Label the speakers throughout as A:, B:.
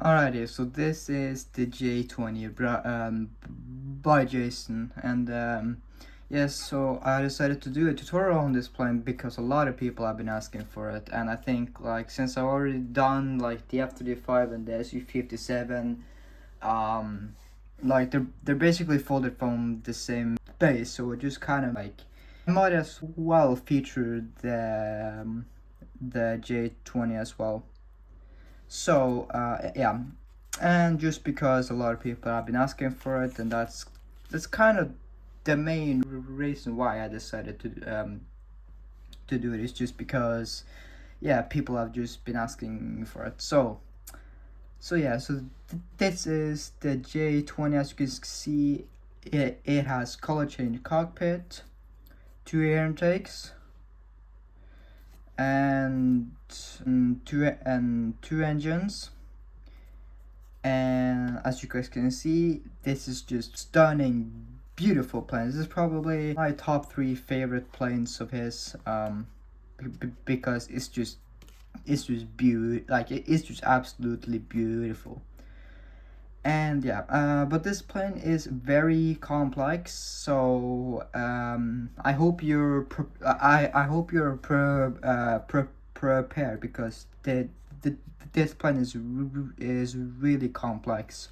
A: Alrighty, so this is the J-20 by Jayson, and yes, so I decided to do a tutorial on this plane because a lot of people have been asking for it, and I think like since I've already done like the F-35 and the Su-57, like they're basically folded from the same base, so it just kind of like I might as well feature the J-20 as well. So yeah, and just because a lot of people have been asking for it, and that's kind of the main reason why I decided to do it, is just because yeah, people have just been asking for it. So yeah, so this is the J-20. As you can see, it has color change cockpit, 2 air intakes, and two engines. And as you guys can see, this is just stunning, beautiful planes. This is probably my top 3 favorite planes of his, because it's just beautiful. Like it's just absolutely beautiful. And yeah, but this plane is very complex, so I hope you're prepared, because this plane is really complex,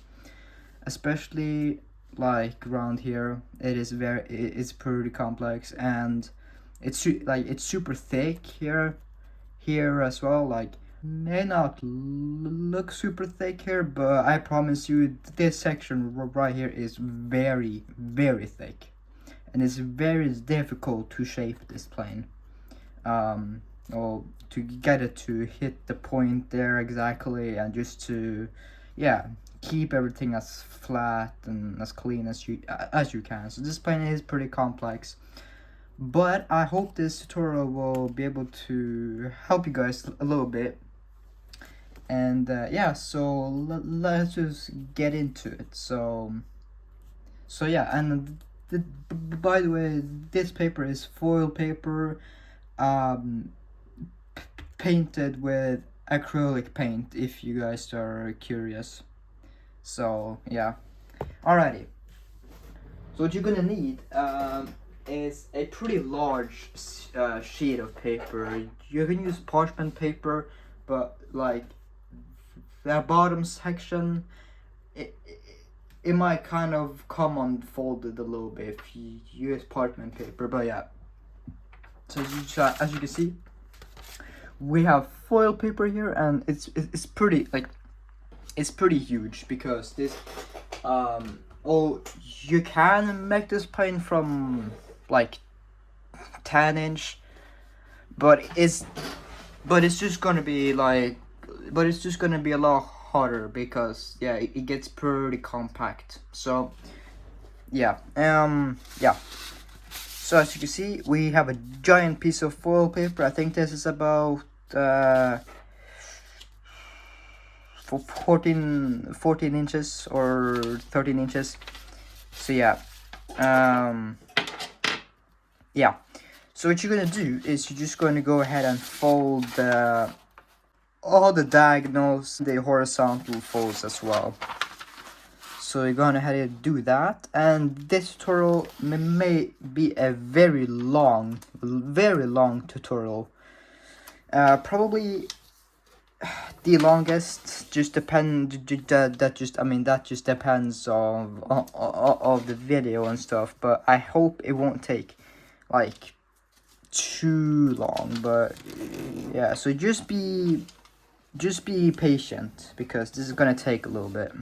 A: especially like around here. It's pretty complex, and it's super thick here as well. Like, may not look super thick here, but I promise you this section right here is very thick, and it's very difficult to shape this plane, or to get it to hit the point there exactly, and just to keep everything as flat and as clean as you can. So this plane is pretty complex, but I hope this tutorial will be able to help you guys a little bit. And yeah, so let's just get into it. So yeah, and by the way, this paper is foil paper, painted with acrylic paint, if you guys are curious. So yeah, alrighty. So what you're gonna need is a pretty large sheet of paper. You can use parchment paper, but like the bottom section, it might kind of come unfolded a little bit if you use parchment paper. But yeah, so as you can see, we have foil paper here, and it's pretty, like, it's pretty huge, because this you can make this plane from like 10-inch, but it's just gonna be like, it's just gonna be a lot harder, because yeah, it gets pretty compact. So yeah, so as you can see, we have a giant piece of foil paper. I think this is about 14 inches or 13 inches. So yeah, yeah. So what you're gonna do is you're just going to go ahead and fold all the diagonals, the horizontal folds as well. So you're going ahead and do that, and this tutorial may be a very long tutorial. Probably the longest. Just that just depends of the video and stuff. But I hope it won't take like too long. But yeah, so just be patient, because this is gonna take a little bit.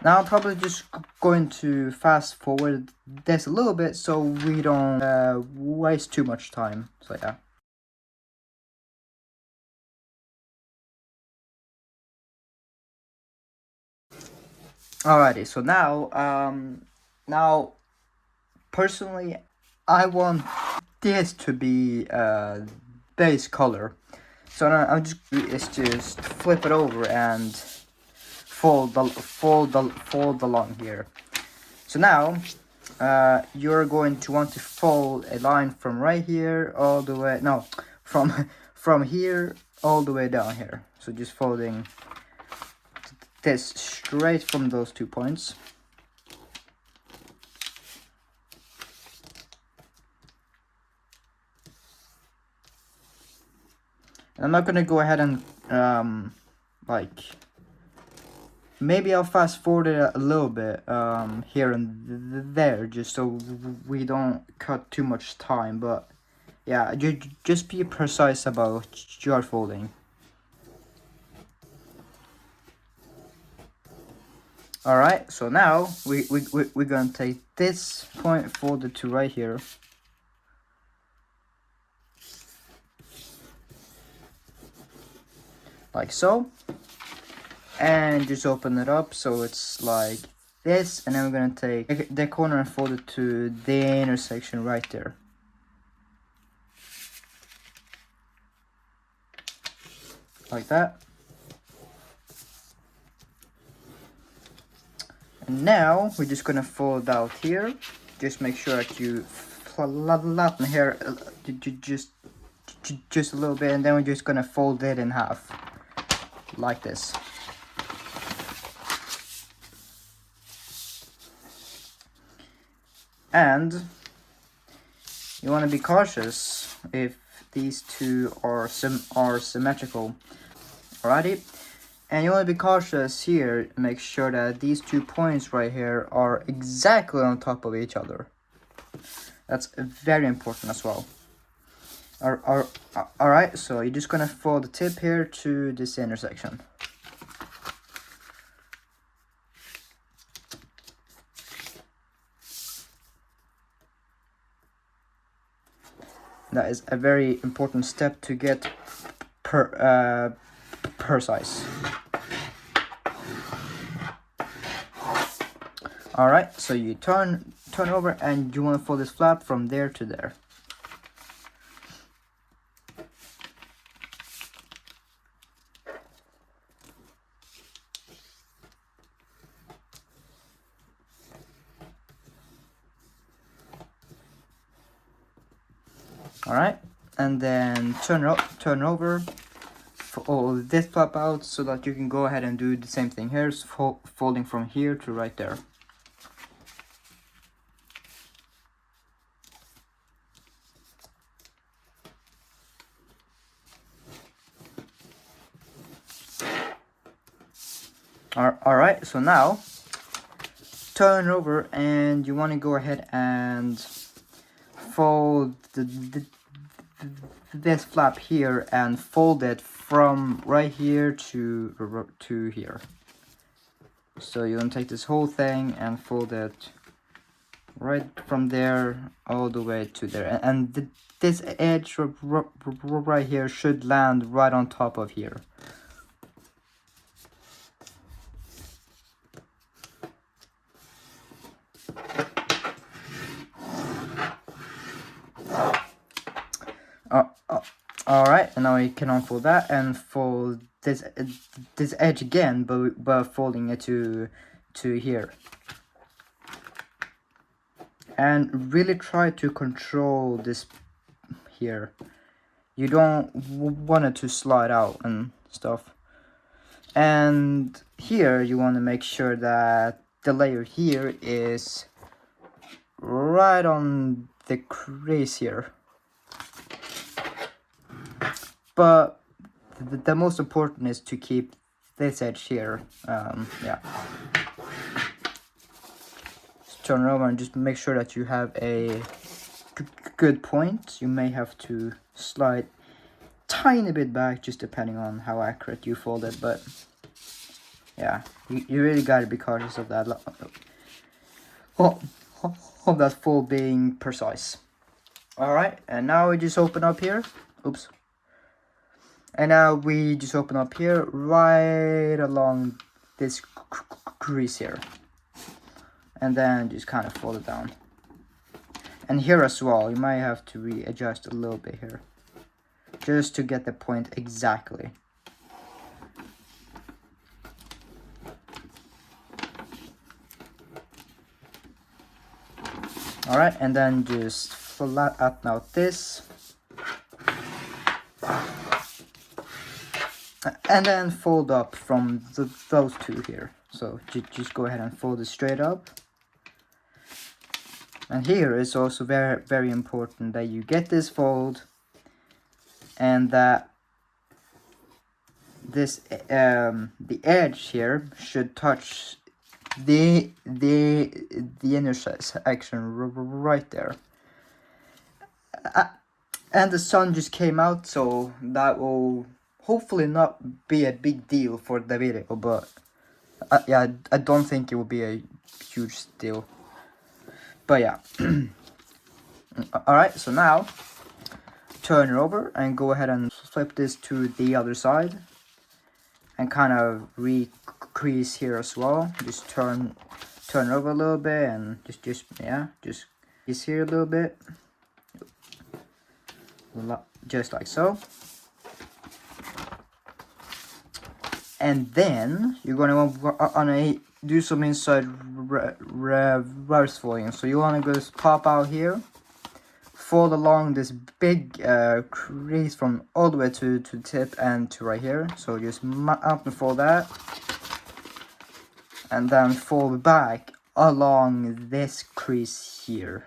A: Now I'm probably just going to fast forward this a little bit, so we don't waste too much time. So yeah. Alrighty, so now personally, I want this to be base color. So now I'm just flip it over and fold along here. So now you're going to want to fold a line from right here all the way, no, from here all the way down here. So just folding this straight from those 2 points. And I'm not gonna go ahead and like, maybe I'll fast forward it a little bit here and there, just so we don't cut too much time. But yeah, just be precise about your folding. Alright, so now we're gonna take this point folded to right here. Like so. And just open it up so it's like this, and then we're gonna take the corner and fold it to the intersection right there. Like that. And now we're just gonna fold out here. Just make sure that you flatten here just a little bit, and then we're just gonna fold it in half like this. And you want to be cautious if these two are symmetrical. Alrighty, and you want to be cautious here. Make sure that these 2 points right here are exactly on top of each other. That's very important as well. Alright, so you're just gonna fold the tip here to this intersection. That is a very important step to get precise. Alright, so you turn over and you want to fold this flap from there to there. Alright, and then turn over, fold this flap out so that you can go ahead and do the same thing here, so folding from here to right there. Alright, so now turn over and you want to go ahead and fold this flap here and fold it from right here to here. So you want to take this whole thing and fold it right from there all the way to there, and this edge right here should land right on top of here. Alright, and now you can unfold that and fold this edge again, but folding it to here. And really try to control this here. You don't want it to slide out and stuff. And here you want to make sure that the layer here is right on the crease here. But the most important is to keep this edge here. Yeah. Just turn it over and just make sure that you have a good point. You may have to slide tiny bit back, just depending on how accurate you fold it. But yeah, you really gotta be cautious of that. Of that fold being precise. All right, and now we just open up here. Oops. And now we just open up here right along this crease here. And then just kind of fold it down. And here as well, you might have to readjust a little bit here, just to get the point exactly. Alright, and then just flatten out this. and then fold up from those two here. So just go ahead and fold it straight up. And here is also very important that you get this fold, and that this the edge here should touch the inner section right there. And the sun just came out, so that will hopefully not be a big deal for the video, but yeah, I don't think it will be a huge deal. But yeah. Alright, so now turn it over and go ahead and flip this to the other side and kind of re-crease here as well. Just turn it over a little bit and just crease here a little bit, just like so. And then you're gonna do some inside reverse folding. So you wanna just pop out here, fold along this big crease from all the way to tip and to right here. So just up and fold that, and then fold back along this crease here.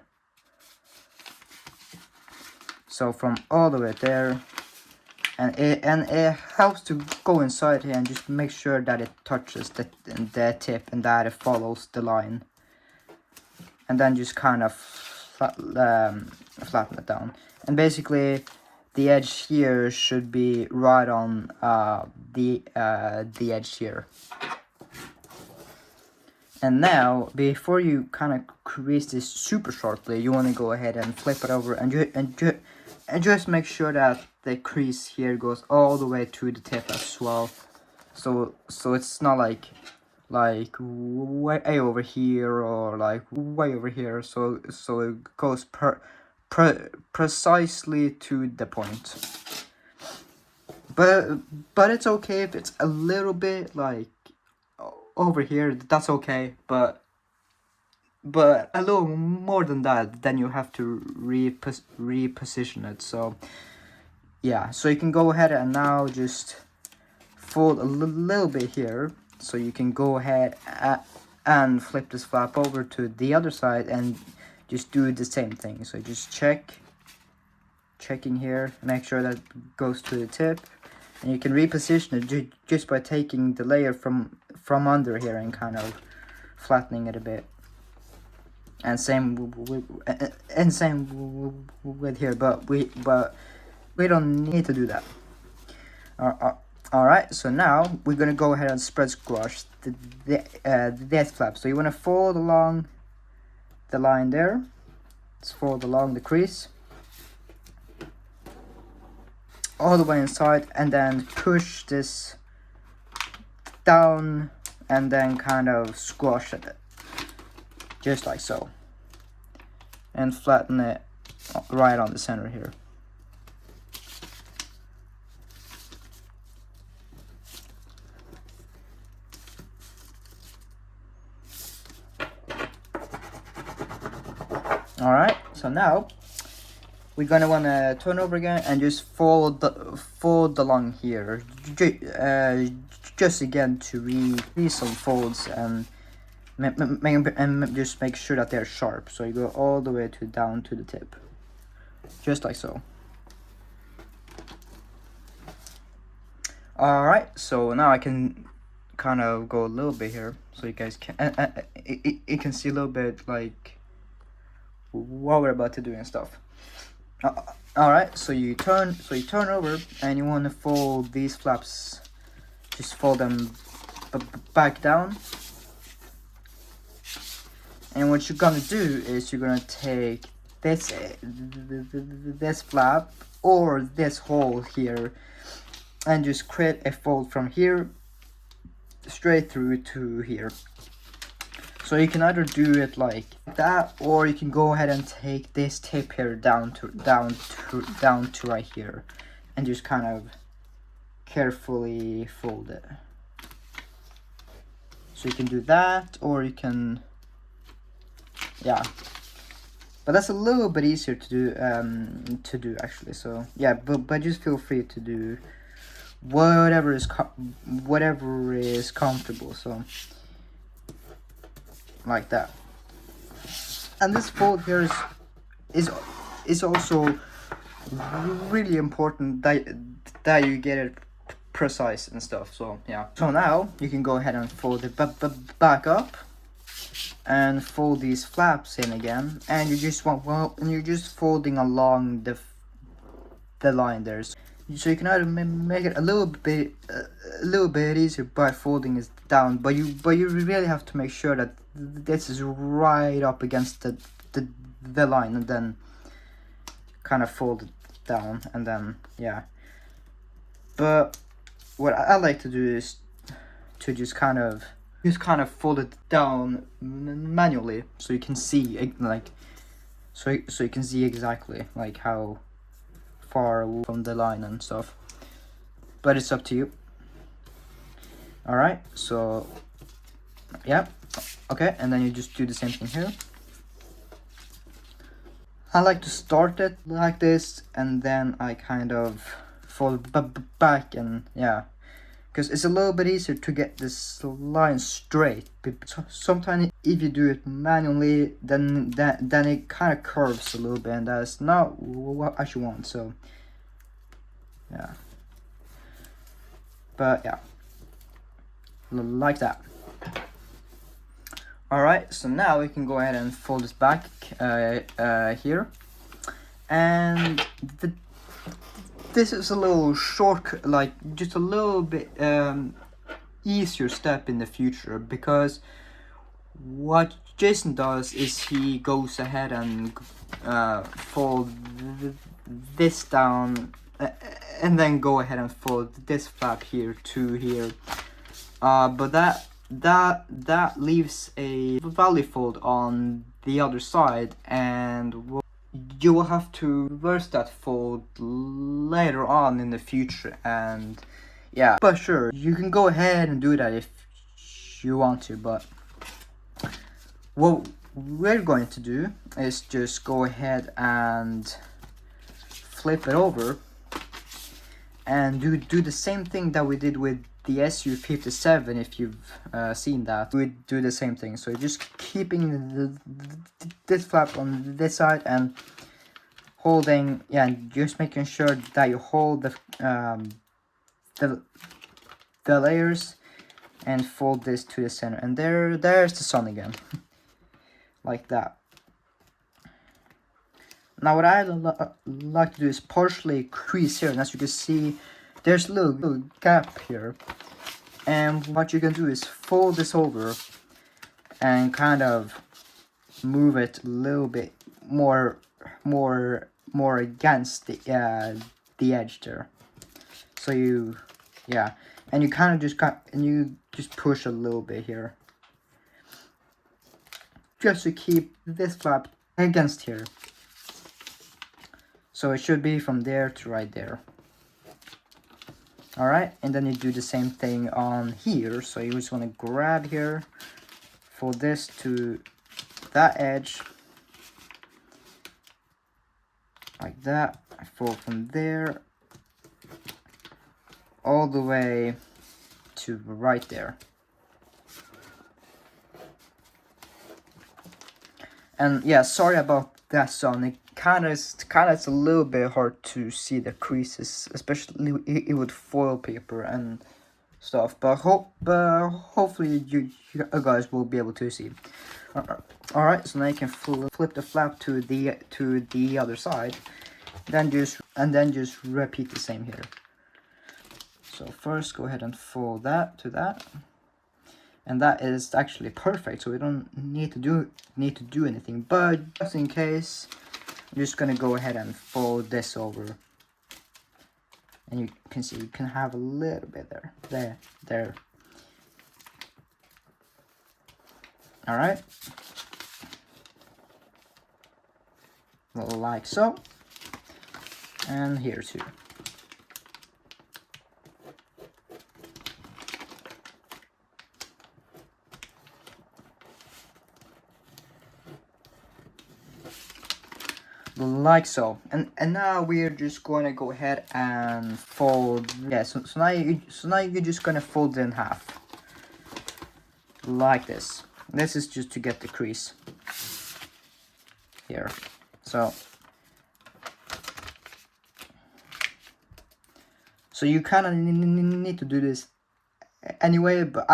A: So from all the way there. And it helps to go inside here and just make sure that it touches the tip and that it follows the line. And then just kind of flatten it down. And basically, the edge here should be right on the edge here. And now, before you kind of crease this super sharply, you want to go ahead and flip it over and just make sure that the crease here goes all the way to the tip as well. So it's not like way over here or like way over here. So it goes precisely to the point. But it's okay if it's a little bit like over here. That's okay. But a little more than that, then you have to reposition it. So yeah, so you can go ahead and now just fold a little bit here, so you can go ahead and flip this flap over to the other side and just do the same thing. So just checking here, make sure that goes to the tip, and you can reposition it just by taking the layer from under here and kind of flattening it a bit. And same with here, but we don't need to do that. Alright, so now we're gonna go ahead and spread squash this flap. So you wanna fold along the line there. Let's fold along the crease all the way inside, and then push this down and then kind of squash it, just like so, and flatten it right on the center here. Alright, so now we're gonna wanna turn over again and just fold along here, just again to release some folds and just make sure that they're sharp. So you go all the way down to the tip, just like so. Alright, so now I can kind of go a little bit here, so you guys can you can see a little bit like what we're about to do and stuff. Alright, so you turn over and you want to fold these flaps, just fold them back down. And what you're gonna do is you're gonna take this flap or this hole here and just create a fold from here straight through to here. So you can either do it like that, or you can go ahead and take this tip here down to right here and just kind of carefully fold it. So you can do that, or you can, yeah, but that's a little bit easier to do actually. So yeah, but just feel free to do whatever is comfortable. So like that. And this fold here is is also really important that you get it precise and stuff. So yeah. So now you can go ahead and fold it back up and fold these flaps in again, and you just want, well, and you're just folding along the line there. So you can either make it a little bit easier by folding it down, but you really have to make sure that this is right up against the line, and then kind of fold it down, and then yeah. But what I like to do is to just kind of fold it down manually, so you can see like so you can see exactly like how far from the line and stuff, but it's up to you. All right, so yeah, okay, and then you just do the same thing here. I like to start it like this, and then I kind of fold back, and yeah, because it's a little bit easier to get this line straight. Sometimes if you do it manually, then it kind of curves a little bit, and that's not what I should want. So yeah, but yeah, like that. All right, so now we can go ahead and fold this back here, and this is a little short, like just a little bit easier step in the future, because what Jayson does is he goes ahead and fold this down, and then go ahead and fold this flap here to here, but that leaves a valley fold on the other side, and you will have to reverse that fold later on in the future. And yeah, but sure, you can go ahead and do that if you want to, but what we're going to do is just go ahead and flip it over and do the same thing that we did with the SU-57. If you've seen that, we do the same thing. So just keeping this flap on this side and holding, yeah, just making sure that you hold the layers and fold this to the center, and there's the sun again. Like that. Now what I like to do is partially crease here, and as you can see, there's a little gap here, and what you can do is fold this over and kind of move it a little bit more against the edge there. So you, yeah, and you kind of just push a little bit here, just to keep this flap against here. So it should be from there to right there. Alright, and then you do the same thing on here. So you just want to grab here, fold this to that edge, like that, fold from there all the way to right there. And yeah, sorry about that sound. It kind of is a little bit hard to see the creases, especially with foil paper and stuff. But hopefully you guys will be able to see. All right, so now you can flip the flap to the other side, then just repeat the same here. So first, go ahead and fold that to that. And that is actually perfect, so we don't need to do anything. But just in case, I'm just gonna go ahead and fold this over, and you can see you can have a little bit there. All right, like so, and here too. like so. And now we're just going to go ahead and fold. Yeah, so now you're just going to fold it in half like this. This is just to get the crease here. So you kind of need to do this anyway, but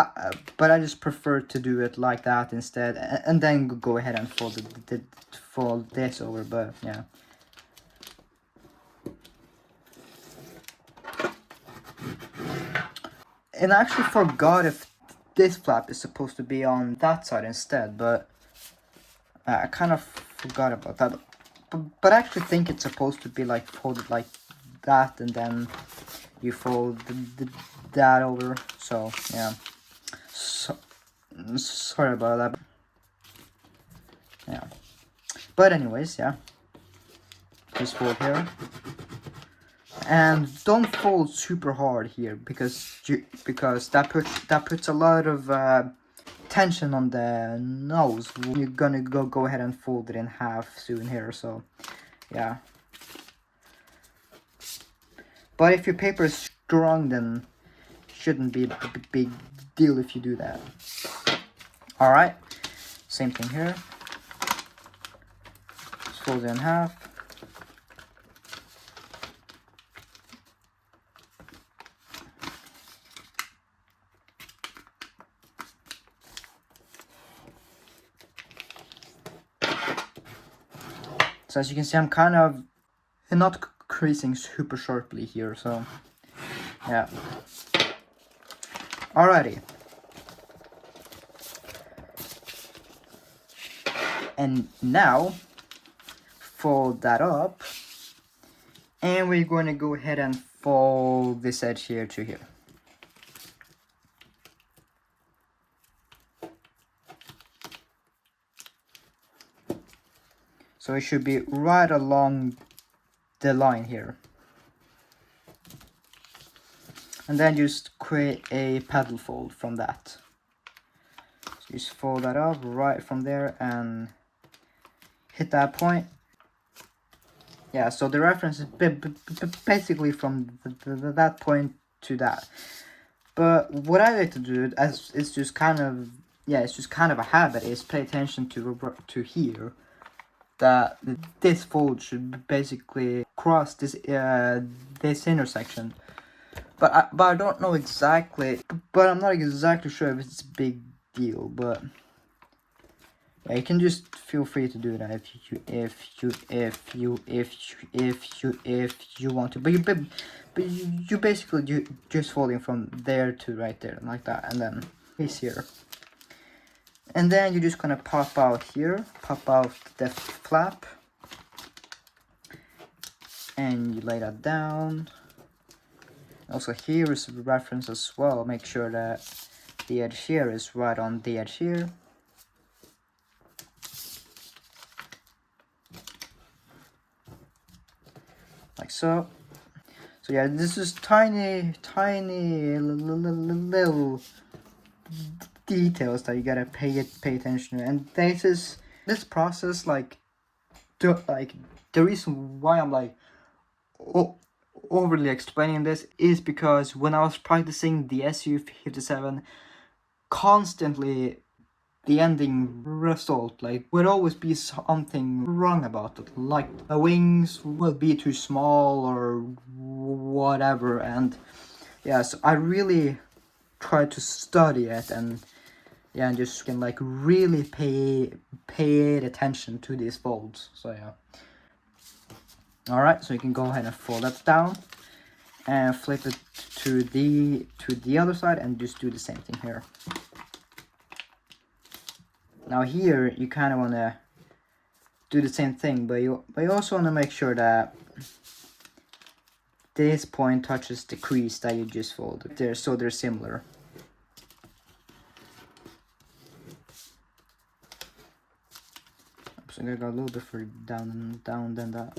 A: I just prefer to do it like that instead, and then go ahead and fold this over. But yeah, and I actually forgot if this flap is supposed to be on that side instead, but I kind of forgot about that. But I actually think it's supposed to be like folded like that, and then you fold that over. So yeah, so sorry about that. Yeah, but anyways, yeah, just fold here, and don't fold super hard here because that puts a lot of tension on the nose. You're gonna go ahead and fold it in half soon here. So yeah. But if your paper is strong, then it shouldn't be a big deal if you do that. Alright, same thing here. Just fold it in half. So as you can see, I'm kind of not creasing super sharply here, so yeah. Alrighty. And now fold that up, and we're going to go ahead and fold this edge here to here. So it should be right along the line here. And then just create a paddle fold from that. So just fold that up right from there and hit that point. Yeah, so the reference is basically from that point to that. But what I like to do, as it's just kind of, yeah, it's just kind of a habit, is pay attention to here. That this fold should basically cross this this intersection. But I don't know exactly. But I'm not exactly sure if it's a big deal. But yeah, you can just feel free to do that if you want to. But you basically just folding from there to right there like that, and then it's here. And then you're just gonna pop out here, pop out the flap, and you lay that down. Also here is a reference as well. Make sure that the edge here is right on the edge here. Like so. So yeah, this is tiny little details that you gotta pay attention to, and this process, like the reason why I'm like overly explaining this is because when I was practicing the SU-57 constantly, the ending result would always be something wrong about it, like the wings will be too small or whatever. And yeah, so I really try to study it, and yeah, and just can really pay attention to these folds. So yeah. Alright, so you can go ahead and fold that down and flip it to the other side and just do the same thing here. Now here you kind of want to do the same thing, but you also want to make sure that this point touches the crease that you just folded there, so they're similar. So I'm gonna go a little bit further down than that.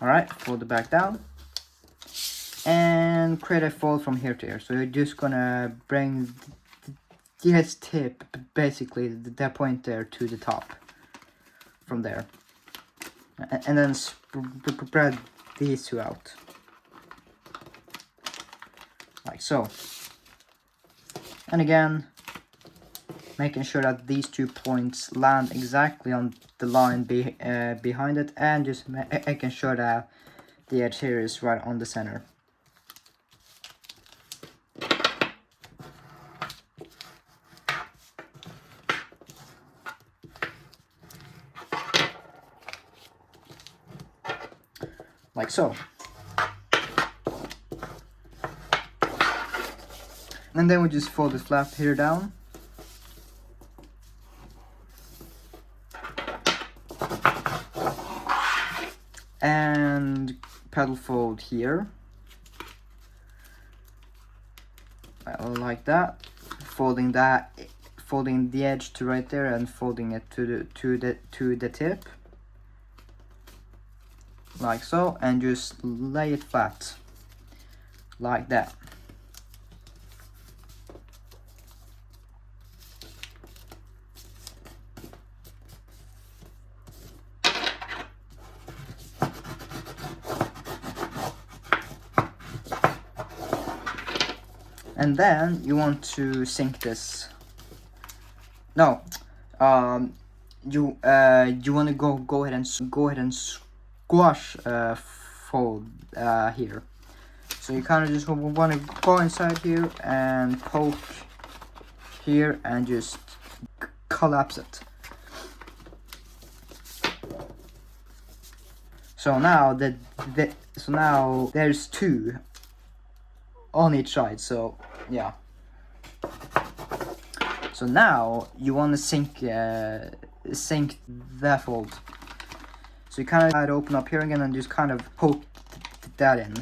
A: Alright, fold it back down and create a fold from here to here. So you're just gonna bring this tip, basically the point there to the top from there, and then spread these two out like so. And again, making sure that these 2 points land exactly on the line behind it, and just making sure that the edge here is right on the center. Like so. And then we just fold the flap here down. And pedal fold here. Like that. Folding the edge to right there and folding it to the tip. Like so, and just lay it flat. Like that. And then you want to sink this. No, you want to go ahead and squash fold here. So you kind of just want to go inside here and poke here and just collapse it. So now now there's 2 on each side. So yeah. So now you want to sink that fold. So you kind of open up here again and just kind of poke that in.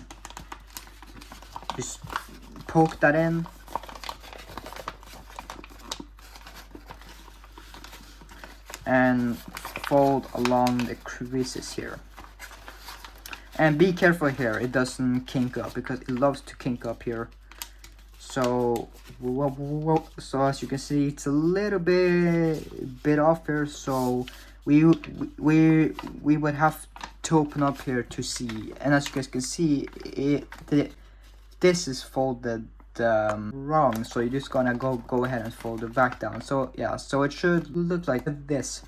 A: Just poke that in. And fold along the creases here. And be careful here, it doesn't kink up, because it loves to kink up here. So as you can see, it's a little bit off here. So we would have to open up here to see. And as you guys can see, this is folded wrong. So you're just gonna go ahead and fold it back down. So yeah, so it should look like this.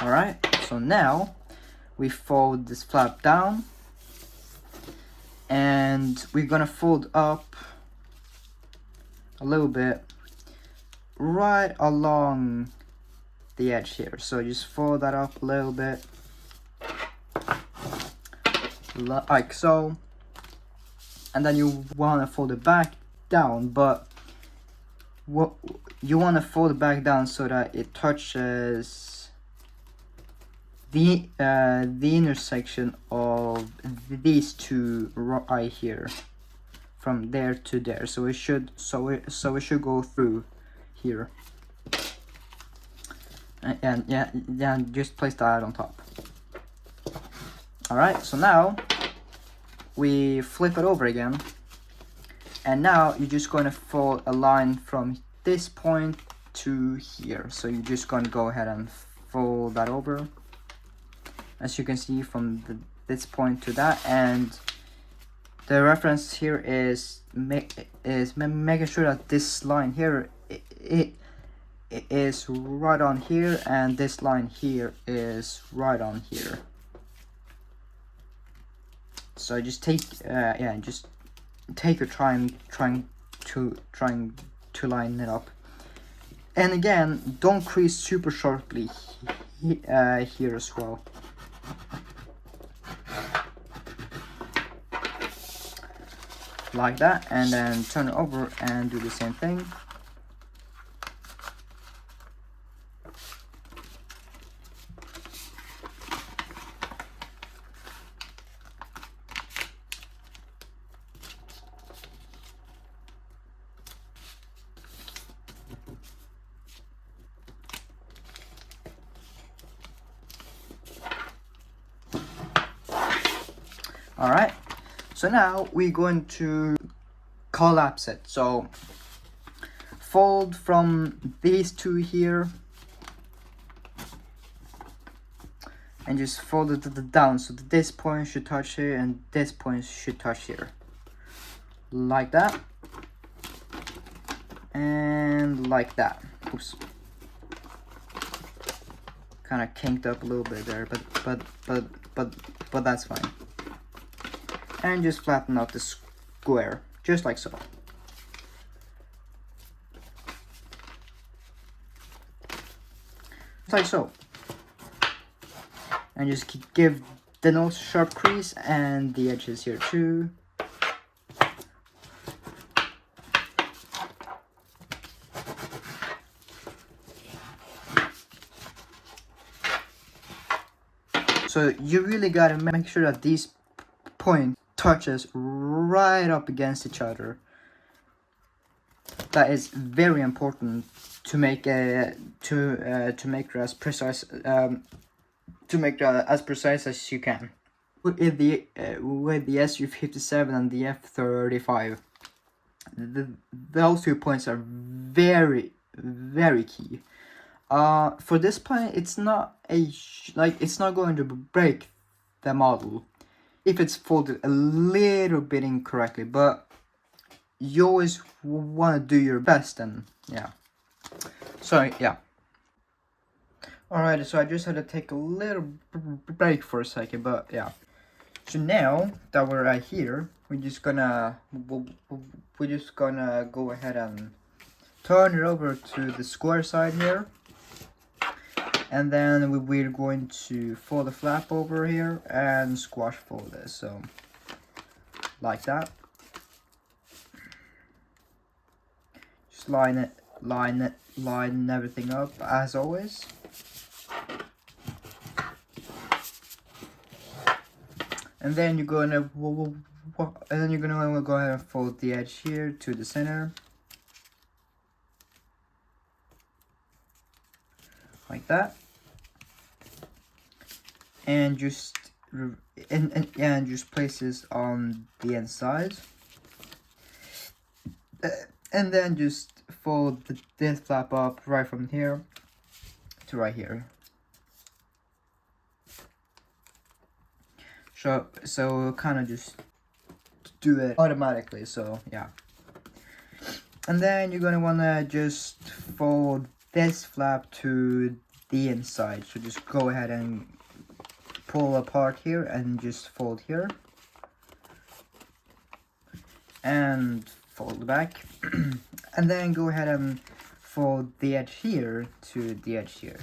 A: Alright, so now we fold this flap down, and we're gonna fold up a little bit right along the edge here. So just fold that up a little bit like so, and then you want to fold it back down, but what you want to fold it back down so that it touches the intersection of these 2 right here, from there to there. So it should should go through here, and yeah, just place that on top. All right, so now we flip it over again, and now you're just going to fold a line from this point to here. So you're just going to go ahead and fold that over, as you can see, from this point to that. And the reference here is making sure that this line here it is right on here, and this line here is right on here. So just take just take your time trying to line it up. And again, don't crease super sharply here as well. Like that, and then turn it over and do the same thing. All right, so now we're going to collapse it. So fold from these two here and just fold it down, so that this point should touch here and this point should touch here, like that, and like that. Oops, kind of kinked up a little bit there, but that's fine. And just flatten out the square, just like so. Just like so. And just give the nose a sharp crease and the edges here too. So you really gotta make sure that these points touches right up against each other. That is very important to make it as precise as you can. With the SU-57 and the F-35, those 2 points are very key. For this plane, it's not going to break the model if it's folded a little bit incorrectly, but you always want to do your best. And yeah, so yeah. Alright, so I just had to take a little break for a second, but yeah. So now that we're right here, we're just gonna go ahead and turn it over to the square side here. And then we're going to fold the flap over here and squash fold this, so like that. Just line everything up as always. And then you're gonna go ahead and fold the edge here to the center, like that, and just place this on the inside, and then just fold this flap up right from here to right here. So kind of just do it automatically, so yeah. And then you're gonna wanna just fold this flap to the inside, so just go ahead and pull apart here and just fold here and fold back. And then go ahead and fold the edge here to the edge here.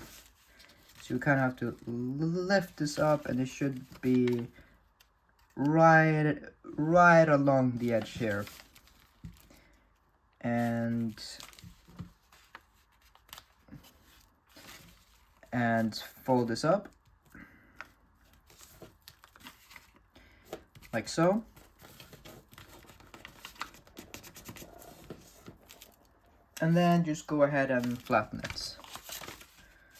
A: So you kind of have to lift this up, and it should be right along the edge here, and fold this up like so. And then just go ahead and flatten it.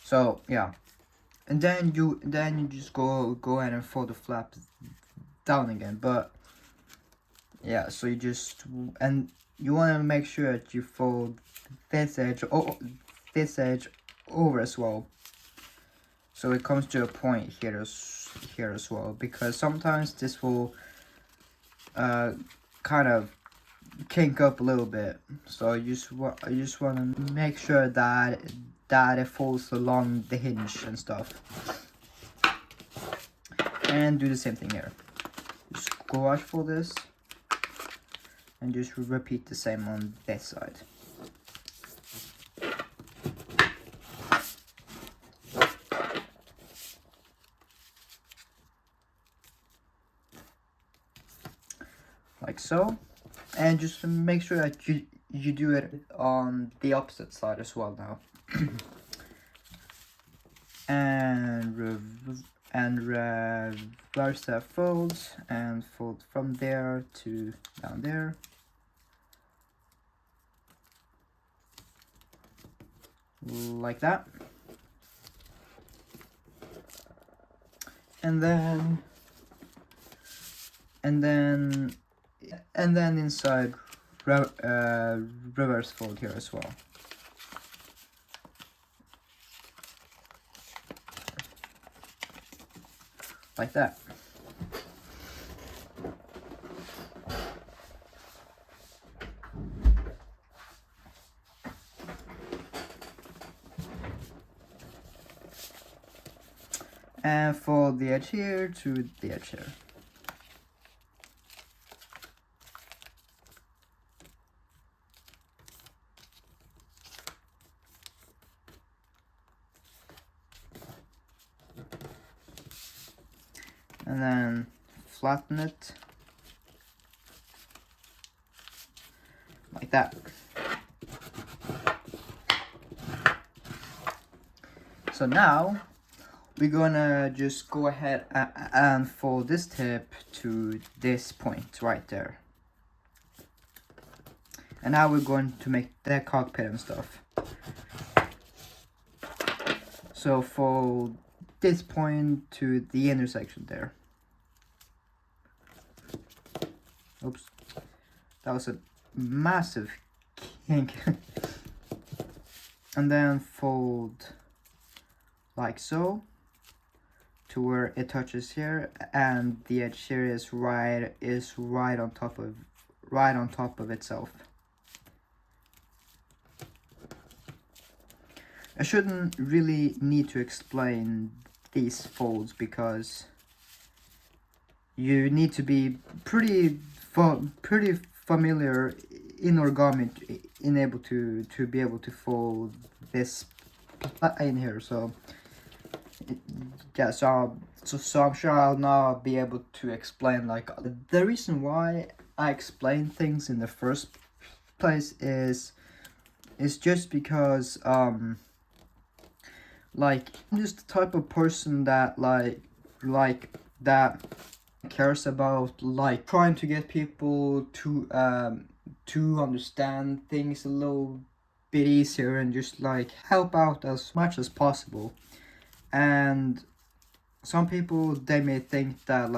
A: So yeah, and then you just go ahead and fold the flap down again. But yeah, so you just, and you want to make sure that you fold this edge over as well, so it comes to a point here as well, because sometimes this will kind of kink up a little bit. So you just want to make sure that it folds along the hinge and stuff, and do the same thing here. Just squash for this and just repeat the same on this side. Like so. And just make sure that you do it on the opposite side as well now. and reverse that fold and fold from there to down there. Like that. And then and then inside reverse fold here as well. Like that. And fold the edge here to the edge here. And then flatten it like that. So now we're gonna just go ahead and fold this tip to this point right there. And now we're going to make the cockpit and stuff. So fold this point to the intersection there. Oops, that was a massive kink. And then fold like so to where it touches here, and the edge here is right on top of itself. I shouldn't really need to explain these folds because you need to be pretty familiar in origami to be able to fold this in here. So yeah, so I'm sure I'll now be able to explain like the reason why I explain things in the first place is just because like I'm just the type of person that like that cares about like trying to get people to understand things a little bit easier and just like help out as much as possible. And some people, they may think that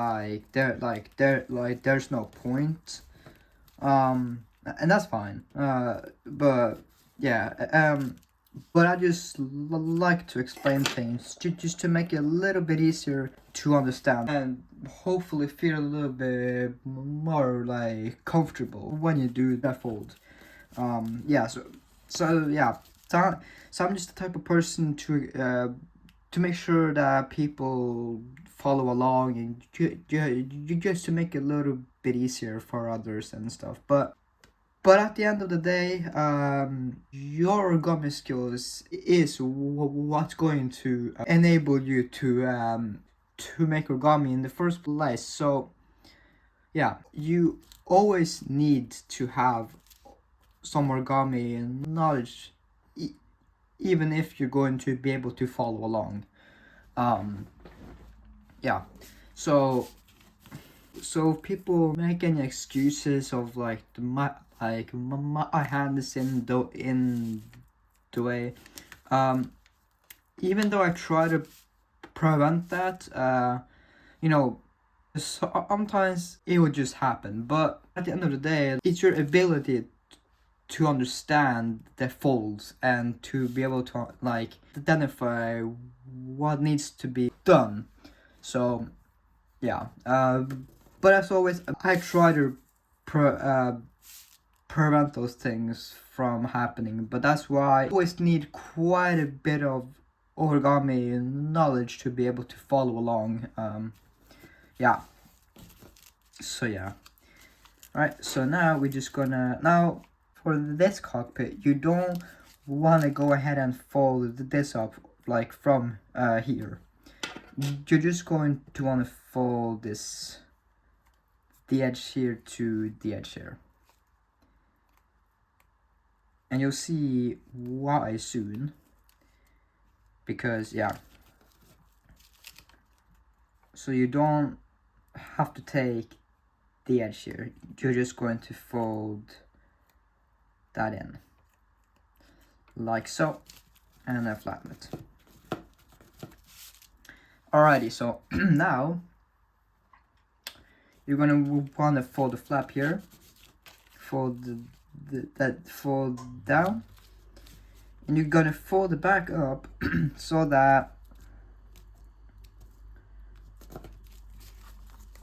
A: there's no point, and that's fine, but yeah, but I just like to explain things just to make it a little bit easier to understand and hopefully feel a little bit more like comfortable when you do that fold. Yeah, so yeah, so I'm just the type of person to make sure that people follow along and just to make it a little bit easier for others and stuff. But at the end of the day, your origami skills is what's going to enable you to make origami in the first place. So yeah, you always need to have some origami knowledge, even if you're going to be able to follow along. Yeah, so people make any excuses of like my hand is in the way, even though I try to prevent that, you know, sometimes it would just happen. But at the end of the day, it's your ability to understand the folds and to be able to like identify what needs to be done. So yeah, but as always, I try to prevent those things from happening. But that's why I always need quite a bit of origami knowledge to be able to follow along. Yeah. So yeah. Alright, so now we're just gonna, now for this cockpit, you don't want to go ahead and fold this up like from here. You're just going to want to fold this, the edge here to the edge here. And you'll see why soon, because yeah, so you don't have to take the edge here, you're just going to fold that in like so, and then flatten it. Alrighty, so now you're gonna want to fold the flap here, fold that fold down, and you're gonna fold it back up so that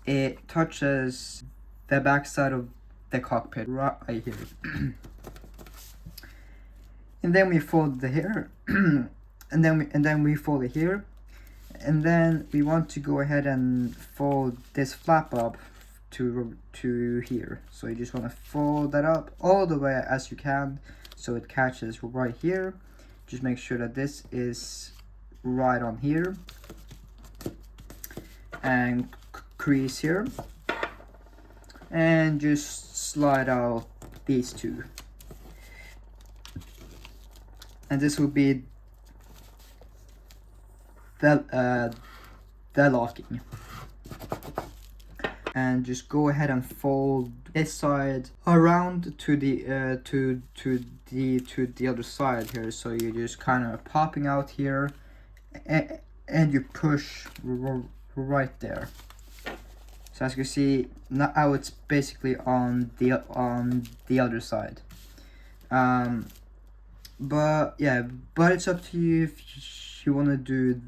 A: it touches the back side of the cockpit right here. And then we fold the here, and then we fold it here, and then we want to go ahead and fold this flap up to here. So you just want to fold that up all the way as you can so it catches right here. Just make sure that this is right on here, and crease here, and just slide out these two, and this will be the locking. And just go ahead and fold this side around to the other side here, so you're just kind of popping out here, and you push right there. So as you can see, now it's basically on the other side. But yeah, but it's up to you if you want to do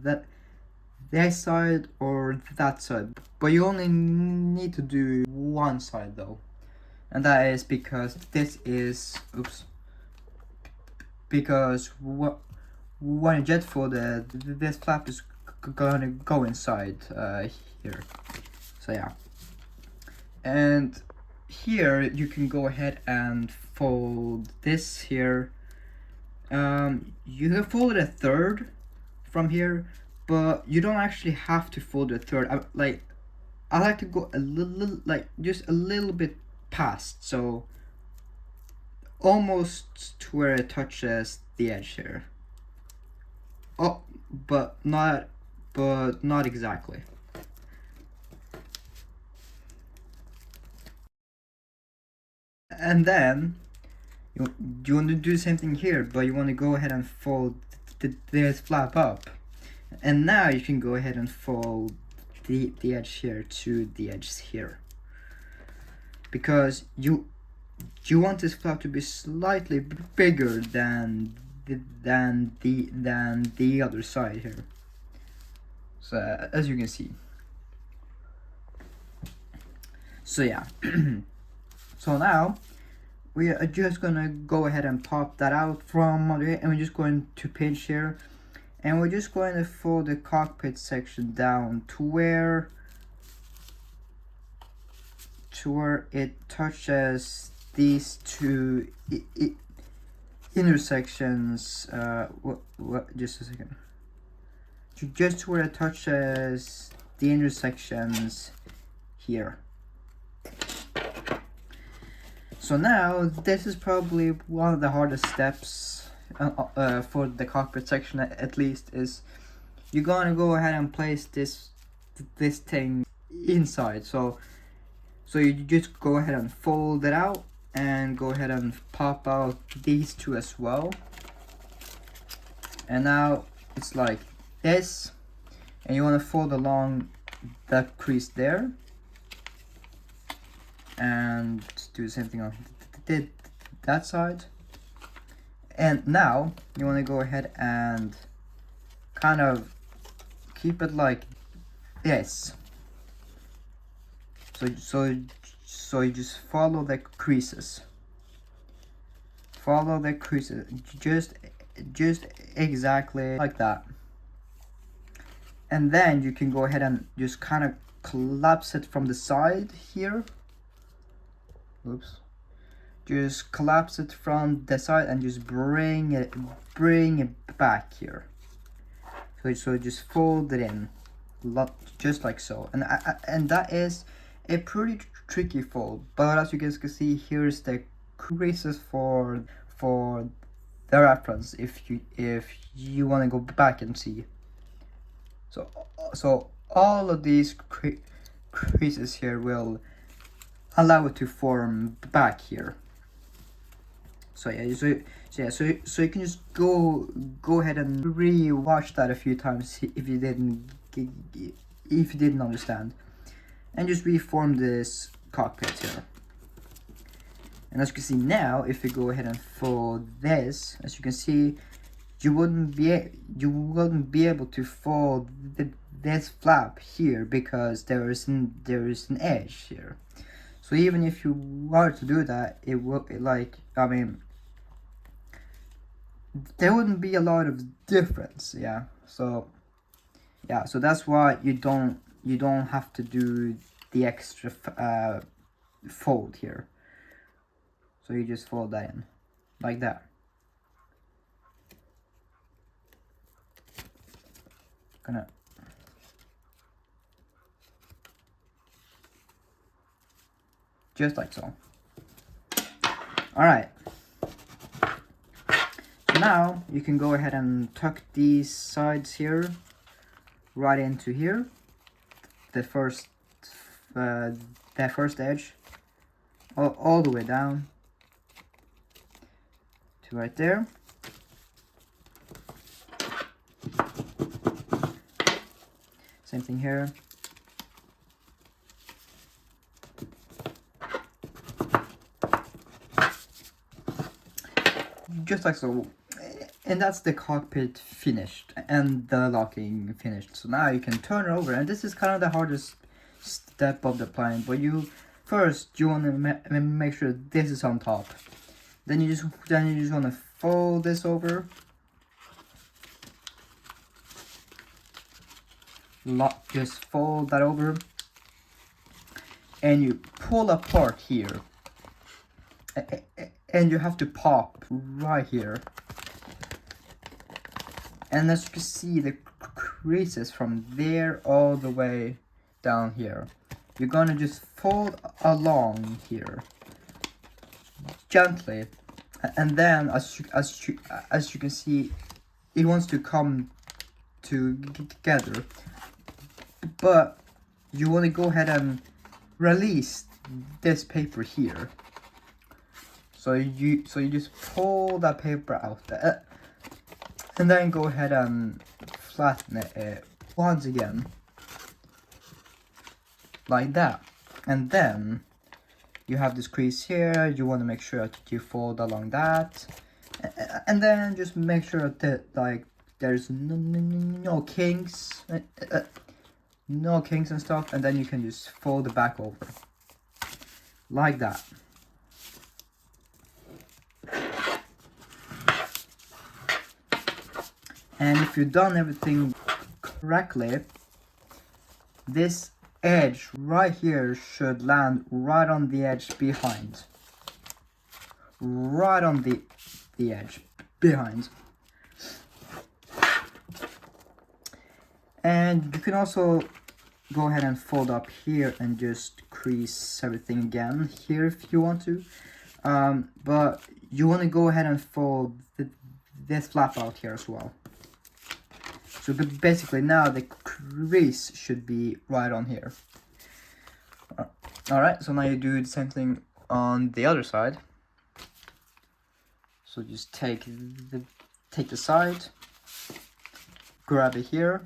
A: this side or that side. But you only need to do one side though, and that is because this is because when you jet fold it, this flap is gonna go inside here. So yeah, and here you can go ahead and fold this here. You can fold it a third from here, but you don't actually have to fold a third. I like to go a little, like just a little bit past, so almost to where it touches the edge here. Oh, but not exactly. And then you want to do the same thing here, but you want to go ahead and fold this flap up, and now you can go ahead and fold the edge here to the edges here, because you want this flap to be slightly bigger than the other side here. So as you can see. So yeah. So now we are just gonna go ahead and pop that out from under here, and we're just going to pinch here, and we're just going to fold the cockpit section down to where it touches these two intersections. Just a second. Just where it touches the intersections here. So now this is probably one of the hardest steps for the cockpit section, at least, is you're gonna go ahead and place this thing inside. So you just go ahead and fold it out and go ahead and pop out these two as well. And now it's like this, and you want to fold along that crease there, and do the same thing on that side. And now you want to go ahead and kind of keep it like this. So you just follow the creases. Follow the creases, just exactly like that. And then you can go ahead and just kind of collapse it from the side here. Oops. Just collapse it from the side and just bring it back here. So just fold it in, just like so. And that is a pretty tricky fold. But as you guys can see, here's the creases for the reference if you want to go back and see. So all of these creases here will allow it to form back here. So yeah, so you can just go ahead and re-watch that a few times if you didn't understand. and just reform this cockpit here. And as you can see now, if we go ahead and fold this, as you can see, you wouldn't be able to fold this flap here because there is an edge here. So even if you were to do that, it will there wouldn't be a lot of difference. Yeah. So that's why you don't have to do the extra fold here. So you just fold that in like that. Gonna just like so. All right. So now you can go ahead and tuck these sides here right into here. The first edge all the way down to right there. Same thing here. Just like so. And that's the cockpit finished and the locking finished. So now you can turn it over, and this is kind of the hardest step of the plane. But you want to make sure this is on top. Then you just want to fold this over. Just fold that over, and you pull apart here, and you have to pop right here. And as you can see, the creases from there all the way down here. You're gonna just fold along here gently, and then as you can see, it wants to come together. But you want to go ahead and release this paper here. So you just pull that paper out, and then go ahead and flatten it once again, like that. And then you have this crease here. You want to make sure that you fold along that, and then just make sure that there's no kinks. No kinks and stuff, and then you can just fold it back over like that. And if you've done everything correctly, this edge right here should land right on the edge behind. Right on the edge behind. And you can also go ahead and fold up here and just crease everything again here if you want to. But you want to go ahead and fold this flap out here as well. So basically now the crease should be right on here. Alright, so now you do the same thing on the other side. So just take the side, grab it here,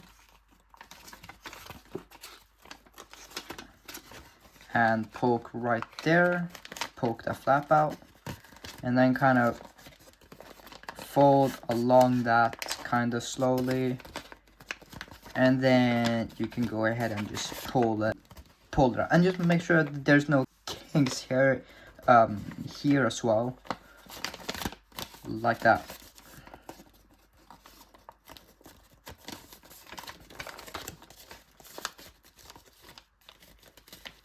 A: and poke right there, poke the flap out, and then kind of fold along that kind of slowly, and then you can go ahead and just pull it out, and just make sure that there's no kinks here, here as well, like that.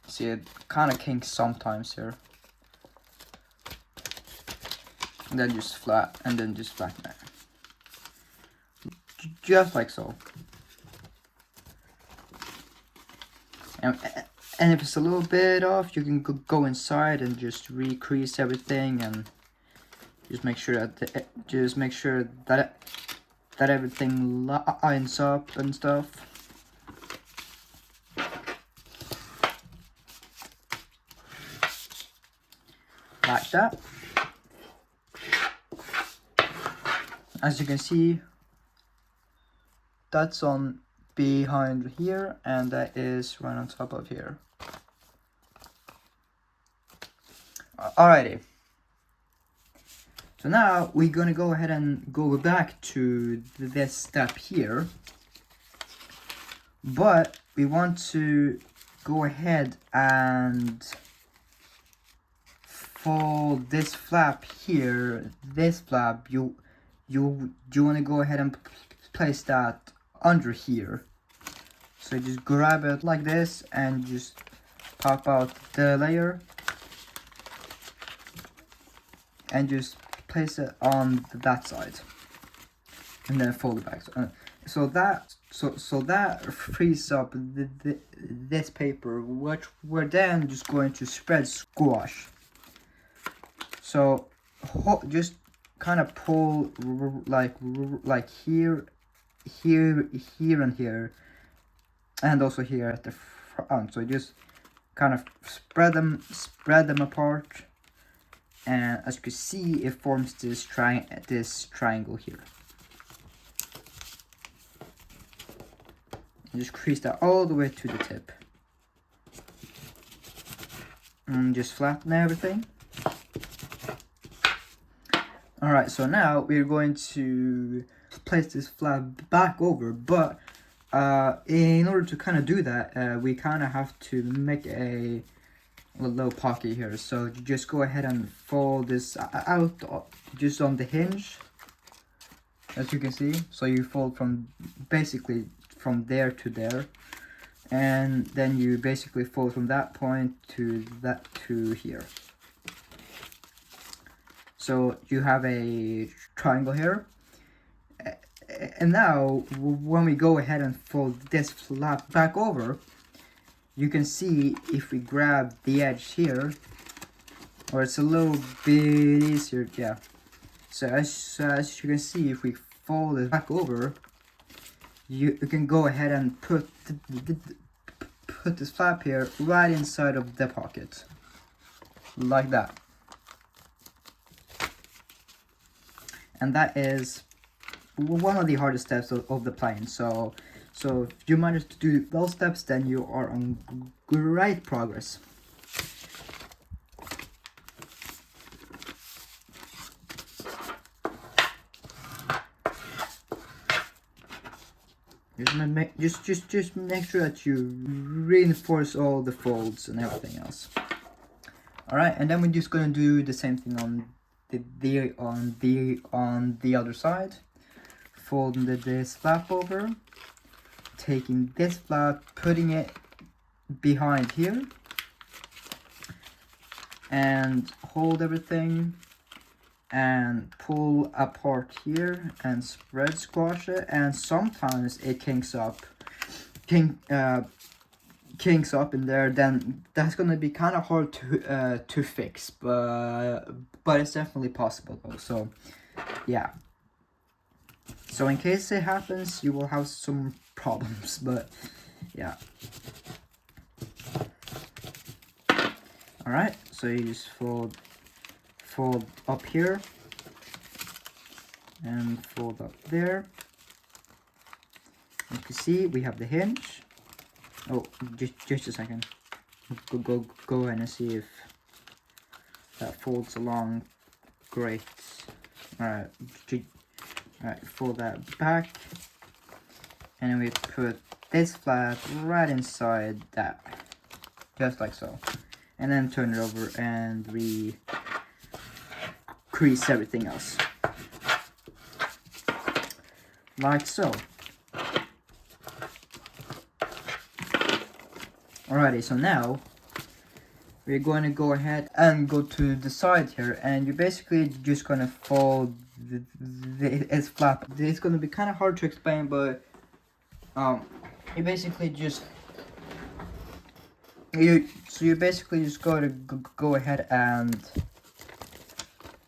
A: See, it kind of kinks sometimes here. And then just flat, and then just flatten it. Just like so. And if it's a little bit off, you can go inside and just recrease everything, and just make sure that that everything lines up and stuff. Like that. As you can see, that's on behind here, and that is right on top of here. Alrighty. So now we're gonna go ahead and go back to this step here, but we want to go ahead and fold this flap here. This flap, you want to go ahead and place that under here. So just grab it like this and just pop out the layer and just place it on that side, and then fold it back. So that frees up this paper, which we're then just going to spread squash. So just kind of pull like here, and here, and also here at the front. So just kind of spread them apart. And as you can see, it forms this triangle here. And just crease that all the way to the tip. And just flatten everything. Alright, so now we're going to place this flap back over, but in order to kind of do that, we kind of have to make a little pocket here. So you just go ahead and fold this out just on the hinge, as you can see. So you fold from basically from there to there, and then you basically fold from that point to here. So you have a triangle here. And now when we go ahead and fold this flap back over, you can see if we grab the edge here, or it's a little bit easier, yeah. So as you can see, if we fold it back over, you can go ahead and put this flap here right inside of the pocket, like that. And that is one of the hardest steps of the plane. So if you manage to do those steps, then you are on great progress. Just make sure that you reinforce all the folds and everything else. All right, and then we're just gonna do the same thing on the other side. Folding this flap over, taking this flap, putting it behind here, and hold everything and pull apart here and spread squash it. And sometimes it kinks up in there, then that's gonna be kind of hard to fix, but it's definitely possible though. So yeah, so in case it happens, you will have some problems, but yeah. All right, so you just fold up here and fold up there. You can see we have the hinge. Oh, just a second. Go ahead and see if that folds along. Great. All right, fold that back, and then we put this flap right inside that, just like so, and then turn it over and we crease everything else, like so. Alrighty, so now we're going to go ahead and go to the side here, and you're basically just going to fold this flap. It's going to be kind of hard to explain, but you basically just you basically just go ahead and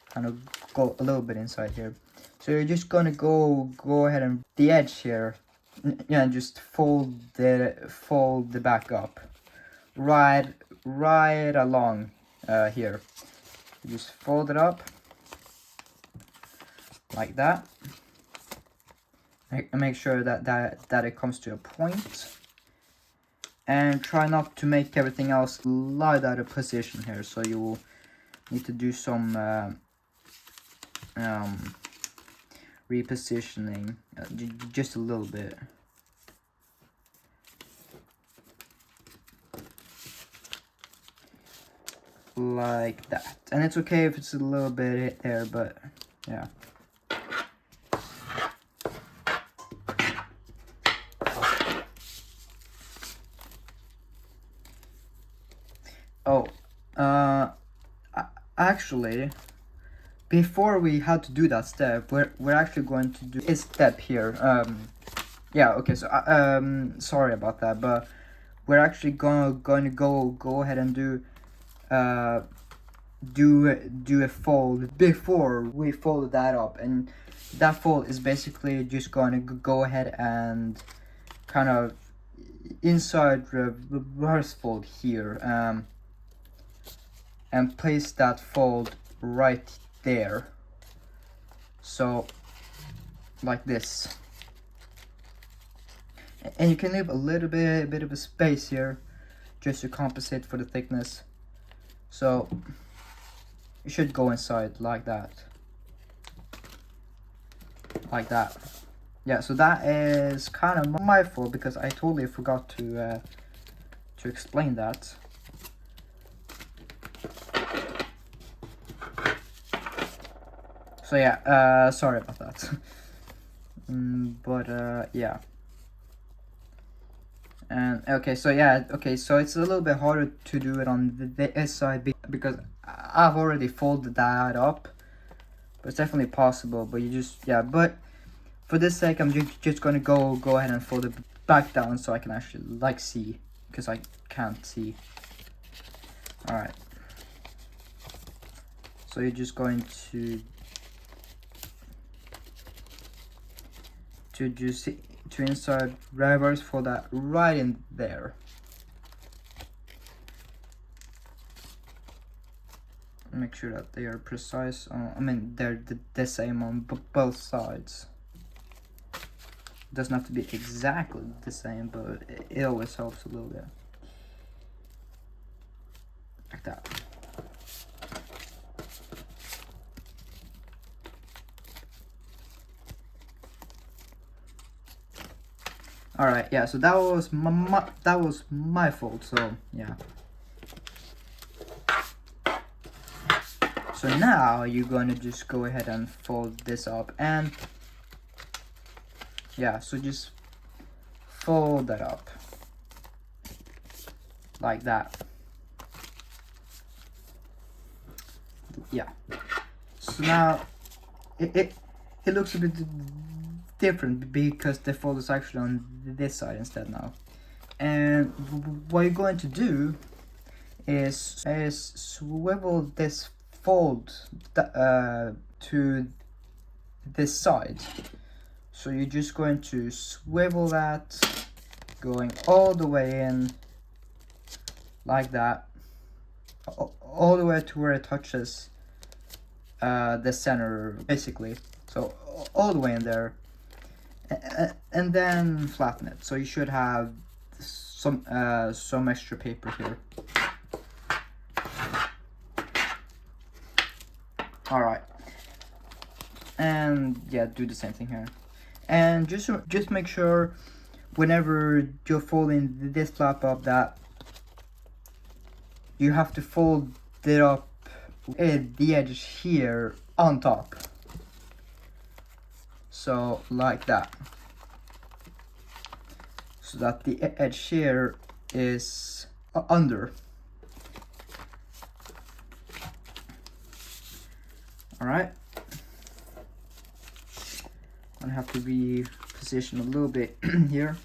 A: kind of go a little bit inside here. So you're just going to go ahead and the edge here, yeah, and just fold the back up right along here. You just fold it up like that. Make sure that it comes to a point, and try not to make everything else slide out of position here. So you will need to do some repositioning, just a little bit. Like that. And it's okay if it's a little bit there, but yeah. Oh, actually, before we had to do that step, we're actually going to do this step here. Yeah, okay, so sorry about that, but we're actually going to go ahead and do a fold before we fold that up, and that fold is basically just going to go ahead and kind of inside reverse fold here, and place that fold right there, so like this, and you can leave a little bit of a space here just to compensate for the thickness, so it should go inside like that, yeah. So that is kind of my fault because I totally forgot to explain that. So yeah, sorry about that. But yeah. And okay, so yeah, okay, so it's a little bit harder to do it on this side because I've already folded that up, but it's definitely possible. But you just, yeah, but for this sake, I'm just gonna go ahead and fold it back down so I can actually like see, because I can't see. All right. So you're just going to insert reverse for that right in there. Make sure that they are precise. I mean, they're the same on both sides. It doesn't have to be exactly the same, but it always helps a little bit. Like that. All right, yeah. So that was my fault. So yeah. So now you're going to just go ahead and fold this up, and yeah, so just fold that up like that. Yeah. So now it looks a bit different because the fold is actually on this side instead now. And what you're going to do is swivel this fold to this side. So you're just going to swivel that, going all the way in like that, all the way to where it touches the center, basically. So all the way in there, and then flatten it. So you should have some extra paper here. All right, and yeah, do the same thing here, and just make sure whenever you're folding this flap up that you have to fold it up at the edge here on top. So like that, so that the edge here is under. All right, I have to reposition a little bit here.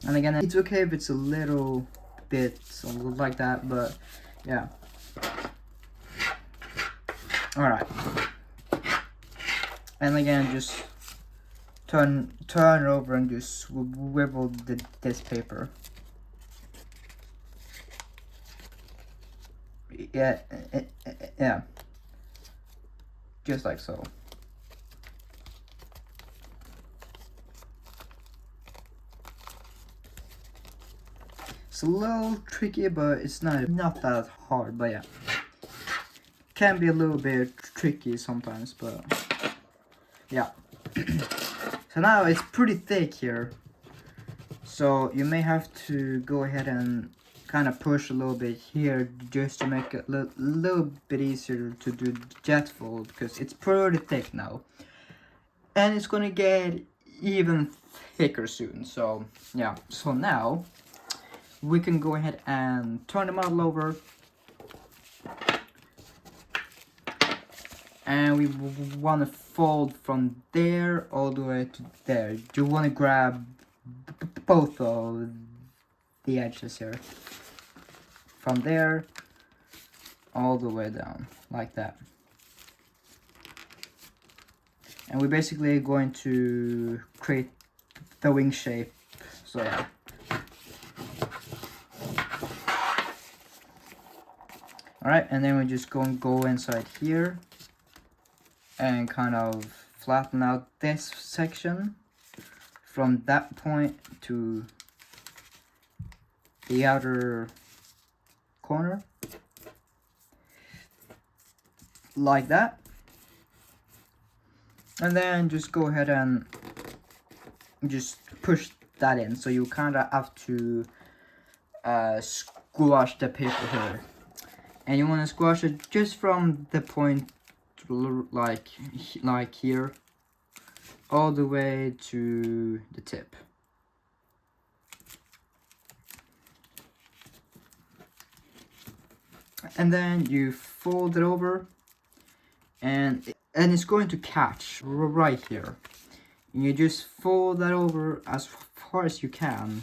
A: And again, it's okay if it's a little bit like that, but yeah. All right. And again, just turn over and just swivel this paper. Yeah, yeah, just like so. It's a little tricky, but it's not that hard. But yeah, can be a little bit tricky sometimes, but yeah. So now it's pretty thick here, so you may have to go ahead and kind of push a little bit here just to make it a little bit easier to do jet fold, because it's pretty thick now and it's gonna get even thicker soon. So yeah, so now we can go ahead and turn the model over, and we want to fold from there all the way to there. You want to grab both of the edges here, from there all the way down like that. And we're basically going to create the wing shape. So yeah. Alright, and then we're just going to go inside here and kind of flatten out this section from that point to the outer corner, like that. And then just go ahead and just push that in, so you kind of have to squash the paper here. And you want to squash it just from the point like here all the way to the tip. And then you fold it over, and it's going to catch right here. And you just fold that over as far as you can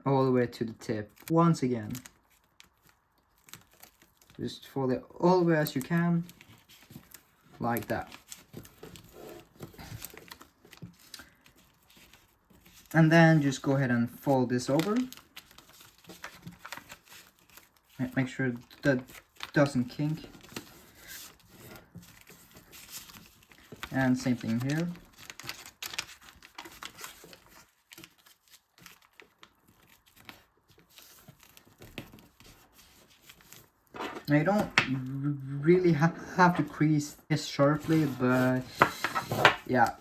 A: all the way to the tip. Once again, just fold it all the way as you can, like that. And then just go ahead and fold this over. Make sure that doesn't kink. And same thing here. Now you don't really have to crease this sharply, but yeah.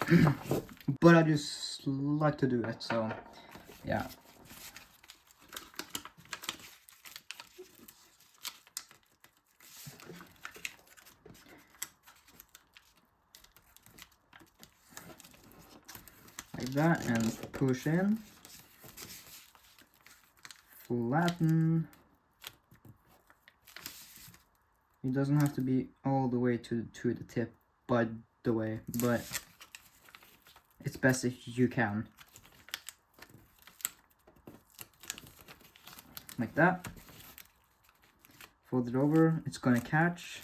A: But I just like to do it, so yeah. Like that, and push in, flatten. It doesn't have to be all the way to the tip, by the way, but it's best if you can. Like that. Fold it over. It's gonna catch.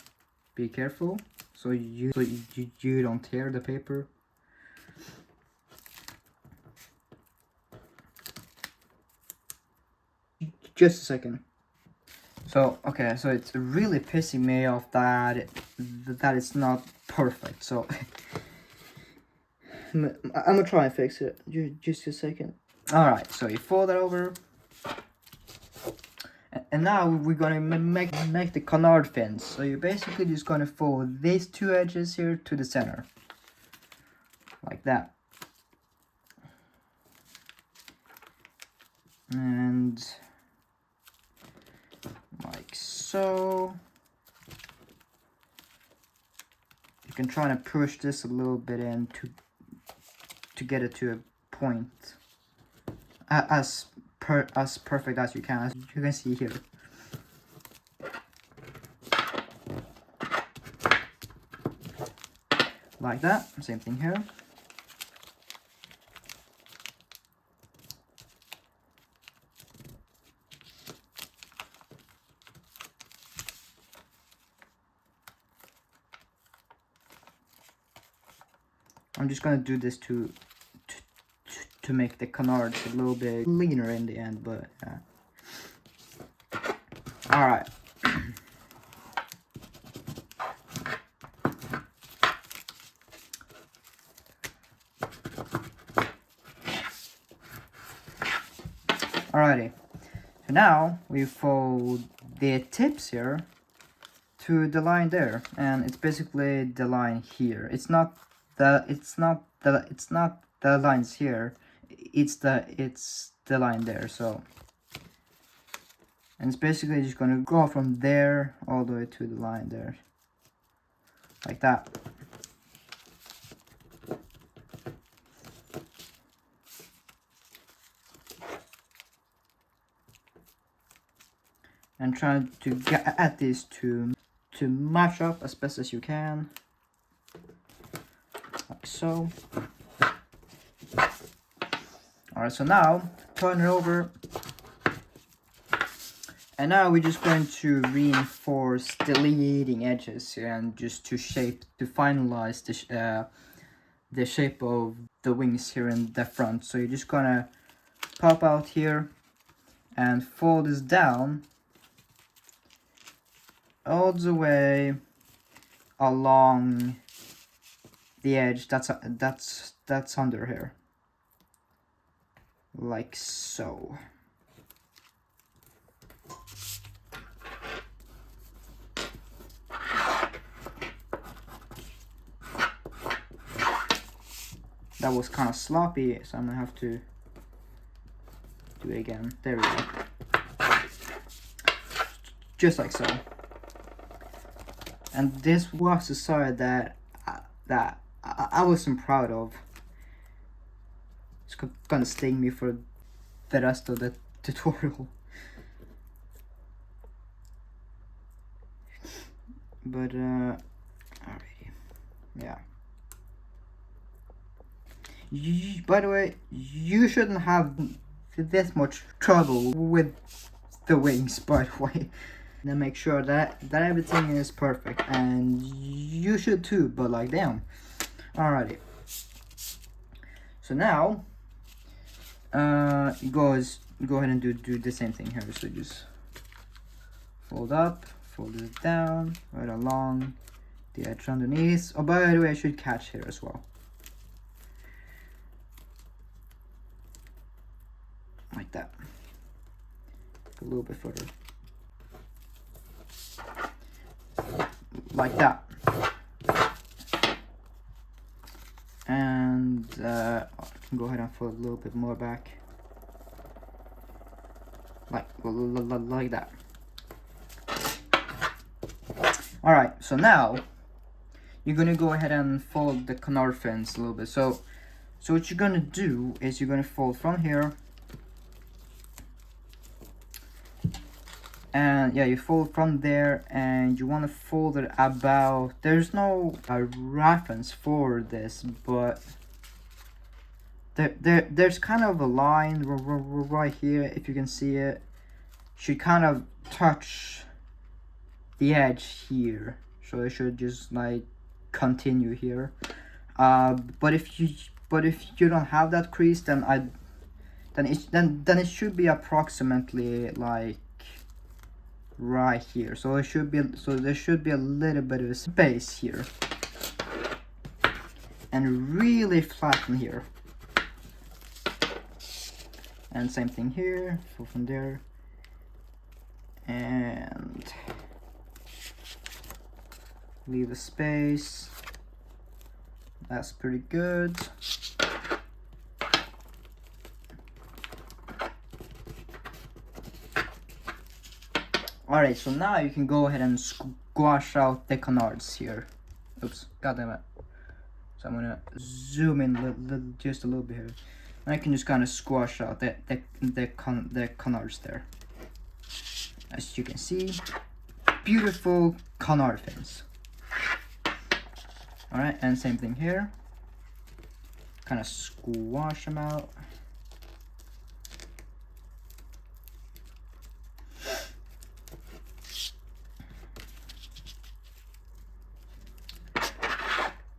A: Be careful so you don't tear the paper. Just a second. So okay, so it's really pissing me off that it's not perfect. So I'm gonna try and fix it. Just a second. All right, so you fold it over, and now we're gonna make the canard fins. So you're basically just gonna fold these two edges here to the center, like that, and like so. You can try to push this a little bit in to get it to a point as perfect as you can, as you can see here. Like that. Same thing here. I'm just gonna do this to to make the canards a little bit leaner in the end, but yeah. Alright. Alrighty. So now we fold the tips here to the line there, and it's basically the line here. It's not the lines here. It's the line there. So, and it's basically just gonna go from there all the way to the line there, like that. And try to get these to match up as best as you can, like so. Alright, so now turn it over, and now we're just going to reinforce the leading edges and just to finalize the shape of the wings here in the front. So you're just gonna pop out here and fold this down all the way along the edge that's under here, like so. That was kind of sloppy, so I'm gonna have to do it again. There we go. Just like so. And this was the side that I wasn't proud of. It's gonna sting me for the rest of the tutorial. But alrighty, yeah. By the way, you shouldn't have this much trouble with the wings, by the way. Then make sure that everything is perfect, and you should too, but like damn. Alrighty, so now go ahead and do the same thing here. So just fold up, fold it down right along the edge underneath. Oh, by the way, I should catch here as well, like that. Go a little bit further, like that. And I can go ahead and fold a little bit more back, like that. All right, so now you're gonna go ahead and fold the canard fins a little bit. So what you're gonna do is you're gonna fold from here, and yeah, you fold from there, and you want to fold it about, there's no reference for this, but there's kind of a line right here, if you can see it. Should kind of touch the edge here, so it should just like continue here. But if you don't have that crease, then it should be approximately like right here. So there should be a little bit of a space here, and really flatten here. And same thing here, so from there, and leave a space. That's pretty good. Alright, so now you can go ahead and squash out the canards here. Oops, goddammit. So I'm gonna zoom in just a little bit here. And I can just kind of squash out the canards there. As you can see, beautiful canard fins. Alright, and same thing here. Kind of squash them out.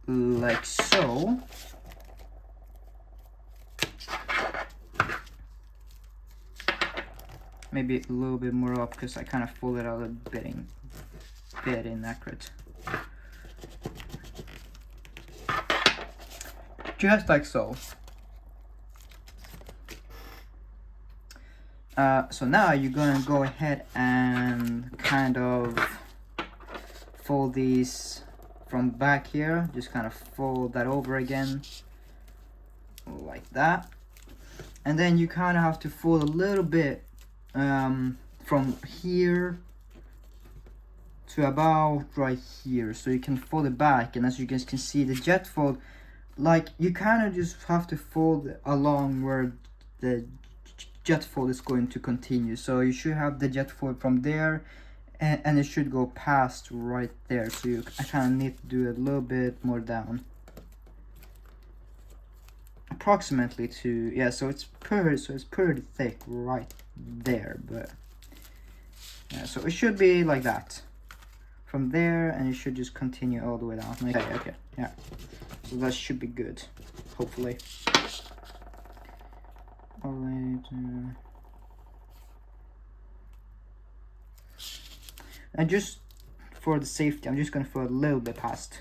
A: Like so. maybe a little bit more up because I kind of folded out a bit inaccurate. Just like so. So now you're gonna go ahead and kind of fold these from back here. Just kind of fold that over again, like that. And then you kind of have to fold a little bit from here to about right here, so you can fold it back. And as you guys can see, the jet fold, like, you kind of just have to fold along where the jet fold is going to continue. So you should have the jet fold from there, and it should go past right there. So I kind of need to do a little bit more down, approximately to, yeah. So it's pretty thick right there, but yeah. So it should be like that from there, and it should just continue all the way down. Okay, yeah. So that should be good, hopefully. Alright. And just for the safety, I'm just gonna throw a little bit past.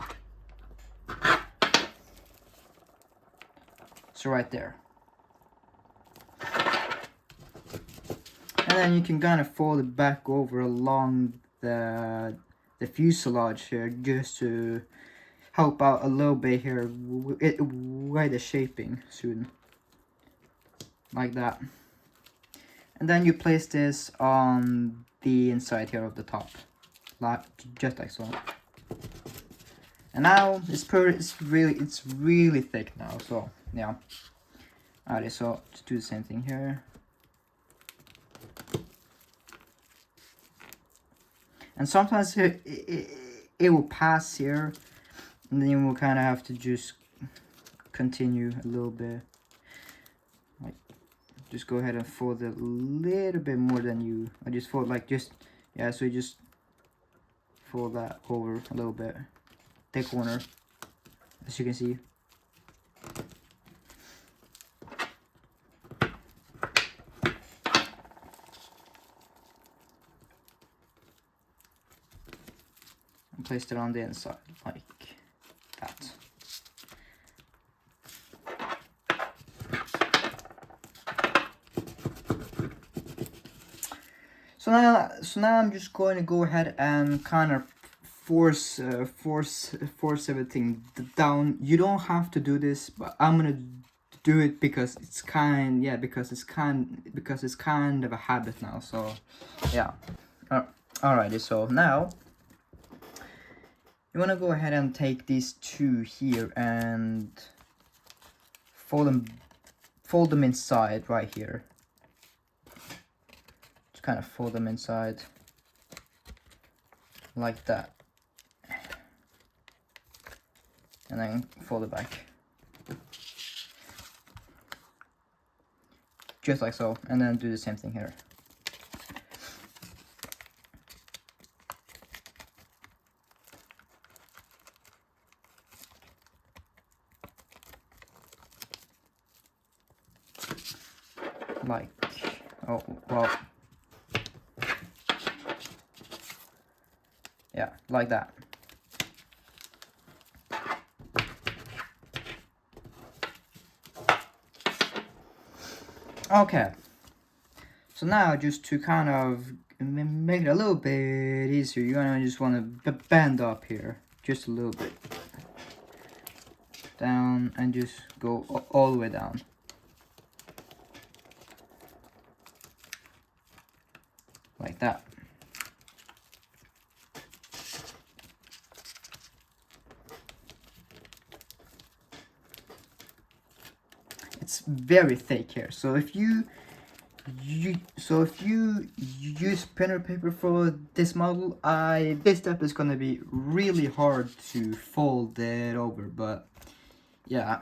A: So right there. And then you can kind of fold it back over along the fuselage here, just to help out a little bit here with the shaping soon. Like that. And then you place this on the inside here of the top, like just like so. And now it's really thick now. So yeah. Alright, so just do the same thing here. And sometimes it will pass here, and then you will kind of have to just continue a little bit. Just go ahead and fold it a little bit more than you. I just fold like yeah. So you just fold that over a little bit, the corner, as you can see. And place it on the inside like that. So now I'm just going to go ahead and kind of force everything down. You don't have to do this, but I'm gonna do it because it's kind of a habit now. So yeah. Alrighty. So now you wanna go ahead and take these two here and fold them inside right here. Kind of fold them inside like that, and then fold it back just like so, and then do the same thing here. Like, oh well, yeah, like that. Okay, so now just to kind of make it a little bit easier, you're gonna just want to bend up here just a little bit down, and just go all the way down. Like that. It's very thick here, so if you use printer paper for this model, this step is gonna be really hard to fold it over, but yeah,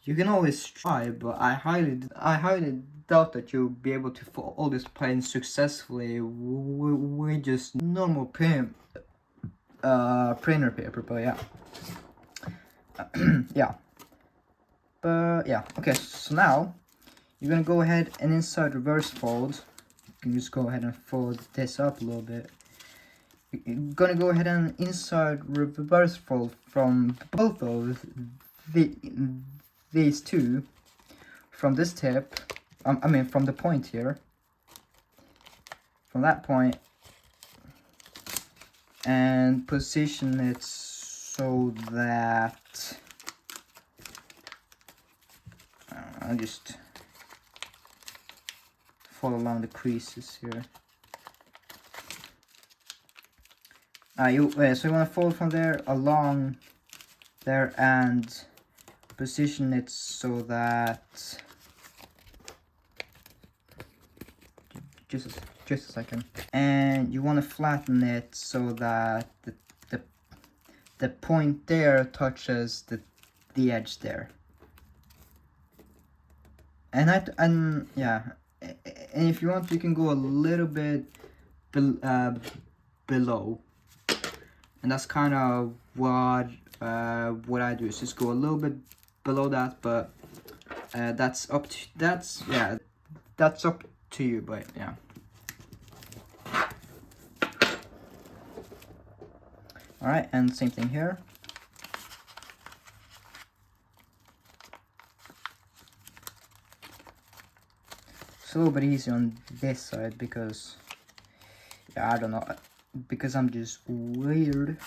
A: you can always try, but I highly doubt that you'll be able to fold all this plane successfully with just normal printer paper. But yeah. Yeah. But yeah, okay, so now you're gonna go ahead and inside reverse fold can just go ahead and fold this up a little bit. You're gonna go ahead and inside reverse fold from both of these two, from this tip, I mean from the point here, from that point, and position it so that I'll just follow along the creases here. So you want to fold from there along there and position it so that just a second, and you want to flatten it so that the point there touches the edge there. And yeah, and if you want, you can go a little bit below, and that's kind of what I do, is just go a little bit below that, but that's up to you, but yeah. All right, and same thing here. It's a little bit easier on this side because, yeah, I don't know, because I'm just weird.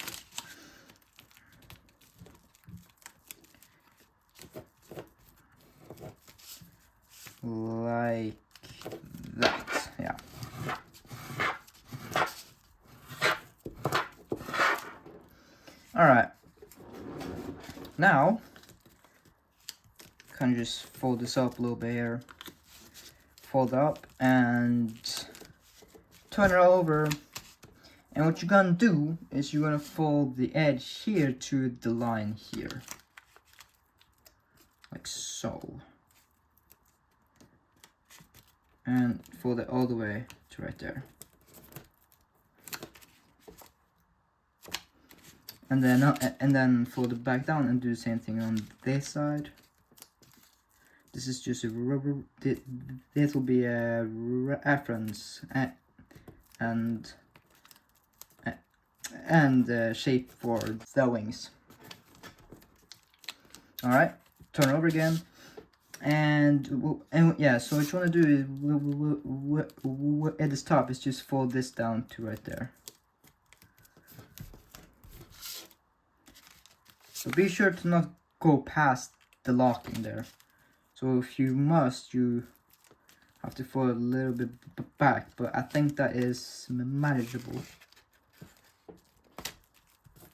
A: Like that, yeah. All right. Now, kind of just fold this up a little bit here. Fold up and turn it over. And what you're gonna do is you're gonna fold the edge here to the line here. Like so. And fold it all the way to right there. And then fold it back down and do the same thing on this side. This is just a rubber. This will be a reference and shape for the wings. All right, turn over again, and yeah. So what you want to do is at the top is just fold this down to right there. So be sure to not go past the locking there. So if you must, you have to fold a little bit back, but I think that is manageable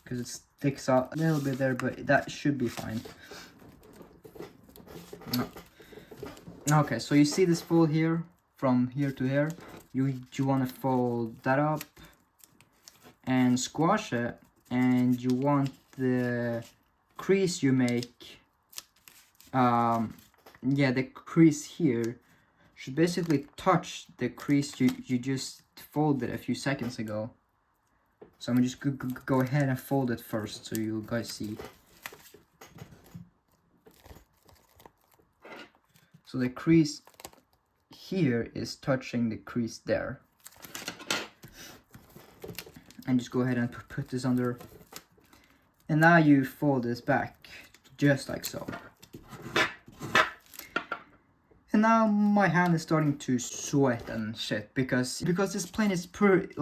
A: because it sticks out a little bit there, but that should be fine. Okay, so you see this fold here, from here to here. You want to fold that up and squash it, and you want the crease you make, yeah, the crease here should basically touch the crease you just folded a few seconds ago. So I'm gonna just go ahead and fold it first so you guys see. So the crease here is touching the crease there. And just go ahead and put this under. And now you fold this back just like so. And now my hand is starting to sweat and shit because this plane is pretty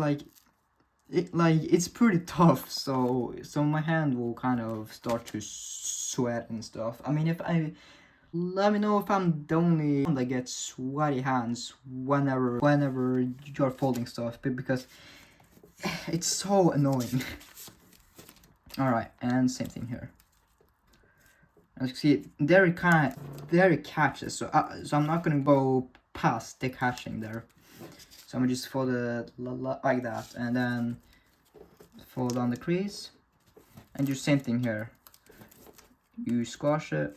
A: it's pretty tough, so my hand will kind of start to sweat and stuff. I mean, let me know if I'm the only one that gets sweaty hands whenever you're folding stuff, because it's so annoying. All right, and same thing here. As you see, there it catches, so I'm not gonna go past the catching there. So I'm gonna just fold it like that, and then fold on the crease, and do the same thing here. You squash it,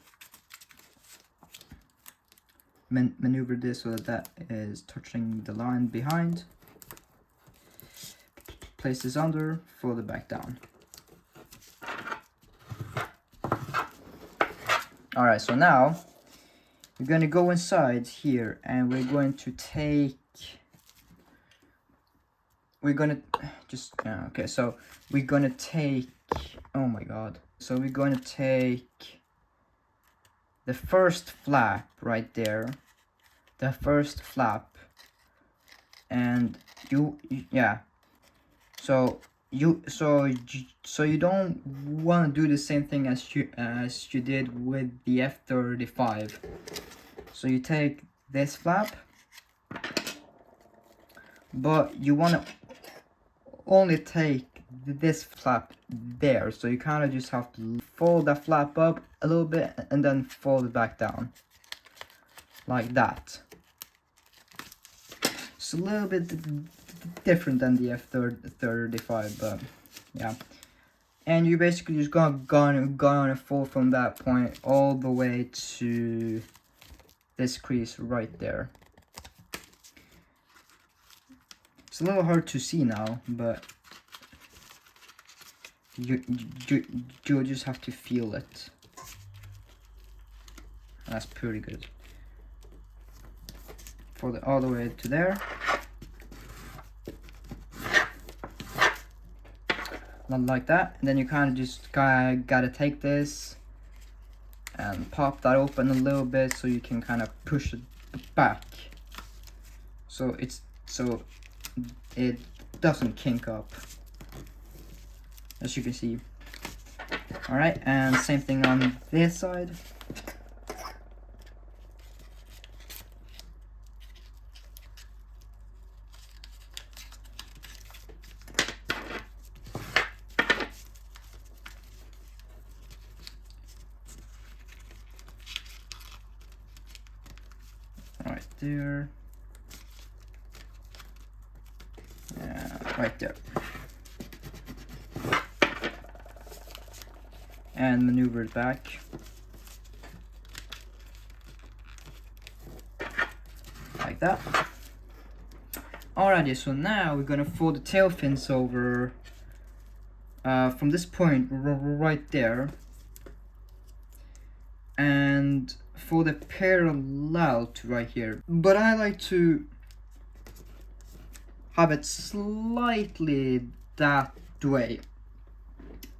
A: maneuver this so that is touching the line behind. Place this under, fold it back down. Alright, so now we're going to go inside here and we're going to take we're gonna just okay, so we're gonna take, oh my god, so we're gonna take the first flap right there, the first flap, and yeah, so you don't want to do the same thing as you did with the F-35. So you take this flap, but you want to only take this flap there, so you kind of just have to fold that flap up a little bit and then fold it back down like that. It's a little bit different than the F-35, but yeah. And you basically just gonna fold from that point all the way to this crease right there. It's a little hard to see now, but you just have to feel it. That's pretty good. Fold it all the way to there. Not like that. And then you kind of just gotta take this and pop that open a little bit so you can kind of push it back. So it doesn't kink up, as you can see. Alright, and same thing on this side. Right there. Right there. And maneuver it back. Like that. Alrighty, so now we're gonna fold the tail fins over from this point right there, and fold it parallel to right here. But I like to have it slightly that way,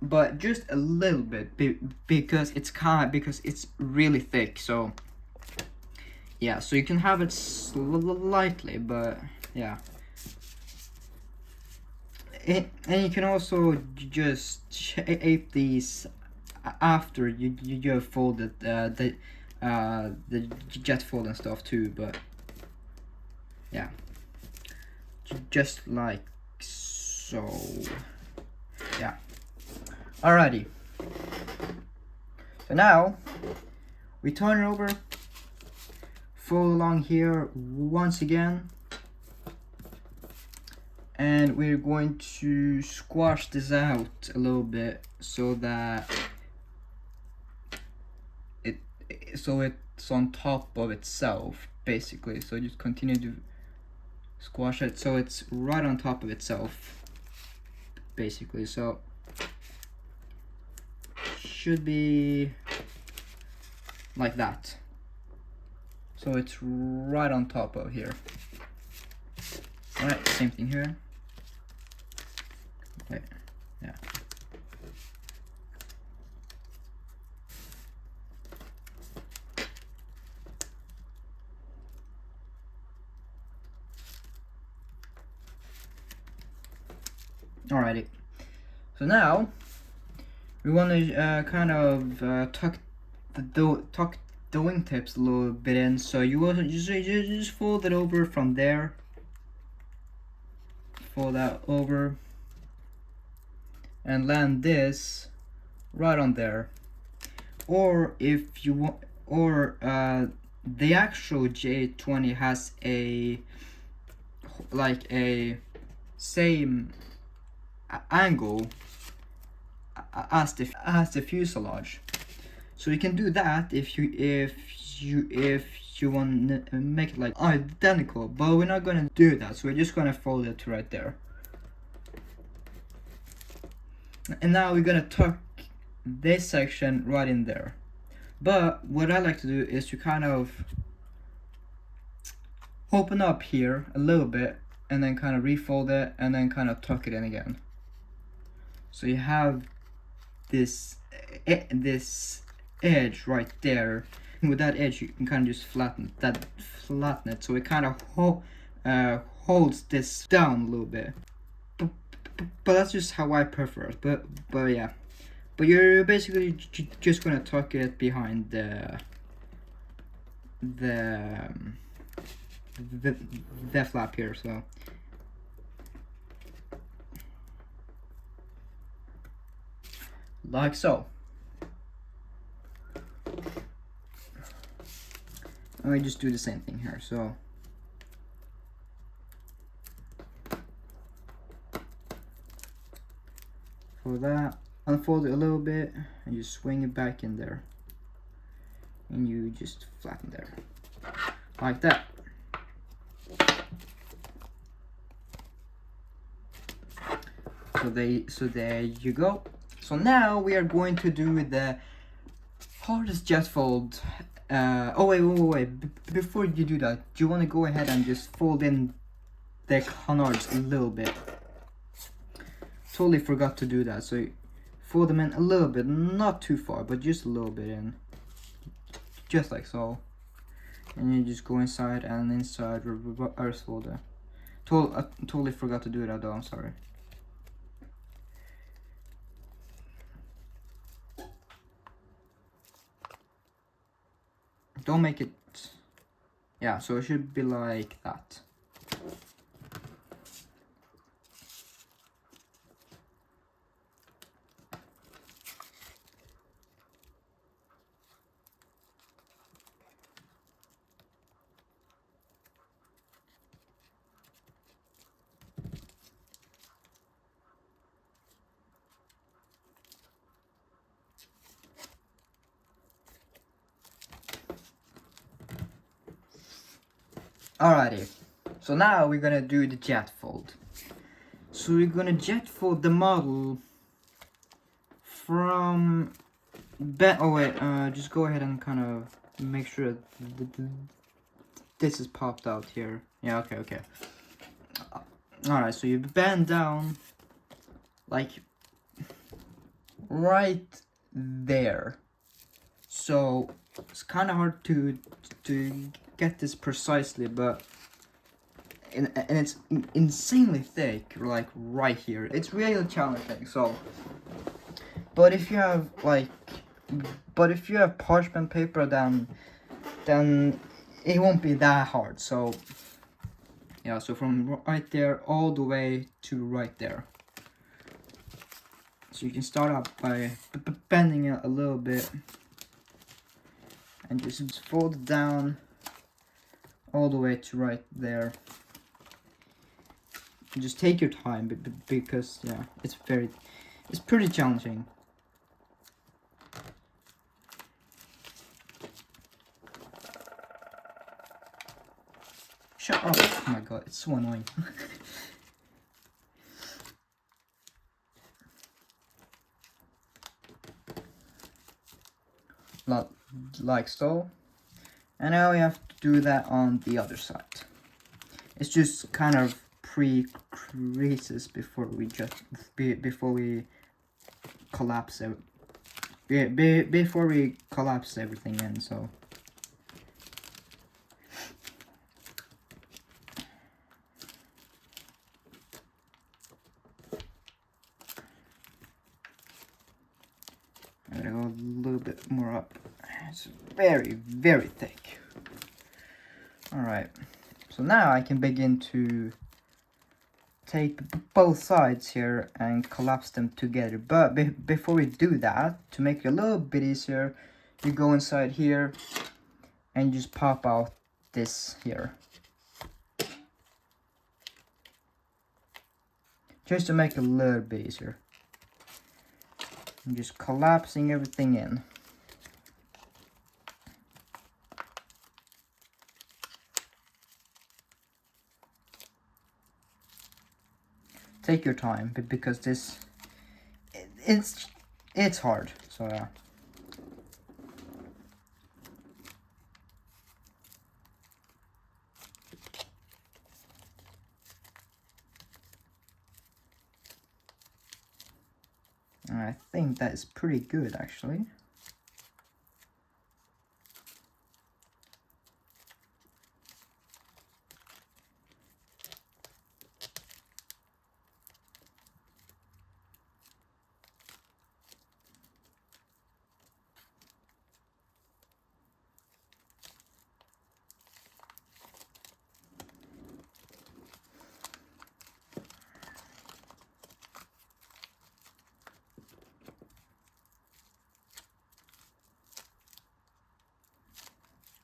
A: but just a little bit, because it's really thick. So yeah, so you can have it slightly, but yeah. And you can also just shape these after you have folded the jet fold and stuff too, but yeah, just like so. Yeah. Alrighty. So now we turn it over, fold along here once again, and we're going to squash this out a little bit so that it's on top of itself, basically. So just continue to squash it so it's right on top of itself, basically. So should be like that. So it's right on top of here. Alright, same thing here. Okay, yeah. Alrighty. So now we want to kind of tuck the wingtips a little bit in. So you also just fold it over from there. Fold that over and land this right on there. Or if you want, or the actual J-20 has a same angle as the fuselage, so you can do that if you want to make it like identical, but we're not gonna do that, so we're just gonna fold it right there. And now we're gonna tuck this section right in there. But what I like to do is to kind of open up here a little bit and then kind of refold it, and then kind of tuck it in again. So you have this edge right there. And with that edge, you can kind of just flatten it, so it kind of holds this down a little bit. But that's just how I prefer it. But yeah, but you're basically just gonna tuck it behind the flap here. So like so. And we just do the same thing here. So for that, unfold it a little bit and you swing it back in there, and you just flatten there like that. So there you go. So now we are going to do the hardest jet fold. Oh wait. Before you do that, do you want to go ahead and just fold in the canards a little bit? Totally forgot to do that. So fold them in a little bit, not too far, but just a little bit in, just like so. And you just go inside and inside reverse folder. I totally forgot to do that though. I'm sorry. Don't make it, yeah, so it should be like that. Alrighty, so now we're gonna do the jet fold. So we're gonna jet fold the model from just go ahead and kind of make sure this is popped out here. Yeah, okay. Alright, so you bend down like right there. So it's kind of hard to get this precisely, but and it's insanely thick, like right here. It's really challenging. So, but if you have parchment paper, then it won't be that hard. So yeah, so from right there all the way to right there. So you can start out by bending it a little bit and just fold it down all the way to right there. And just take your time because yeah, it's pretty challenging. Shut up. Oh my god, it's so annoying. Like so. And now we have to do that on the other side. It's just kind of pre-creases before we collapse it. Before we collapse everything in, so. I'm gonna go a little bit more up. It's very, very thick. Alright, so now I can begin to take both sides here and collapse them together. But before we do that, to make it a little bit easier, you go inside here and just pop out this here. Just to make it a little bit easier. I'm just collapsing everything in. Take your time, because it's hard. So yeah. I think that is pretty good actually.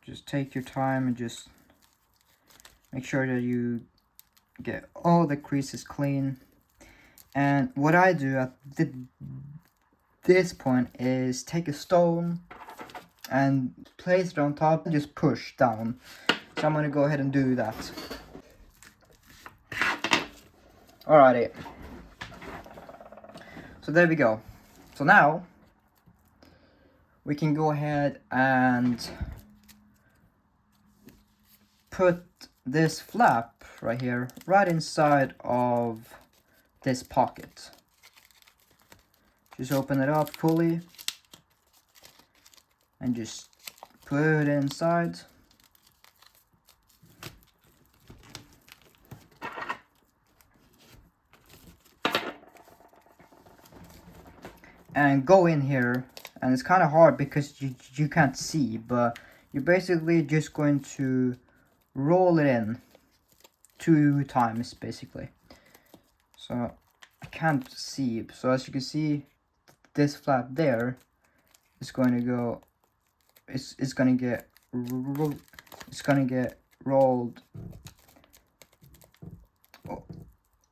A: Just take your time and just make sure that you get all the creases clean. And what I do at this point is take a stone and place it on top and just push down. So I'm gonna go ahead and do that. Alrighty. So there we go. So now we can go ahead and put this flap right here, right inside of this pocket. Just open it up fully and just put it inside. And go in here, and it's kind of hard because you can't see, but you're basically just going to roll it in 2 times basically. So I can't see, so as you can see, this flap there is going to go, it's going to get rolled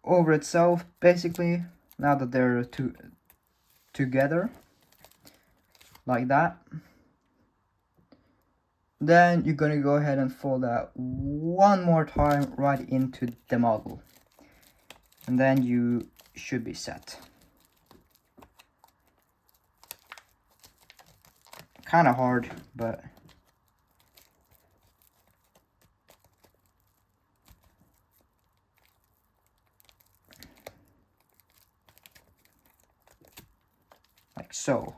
A: over itself basically, now that they're together like that. Then you're gonna go ahead and fold that one more time right into the model, and then you should be set. Kind of hard, but like so.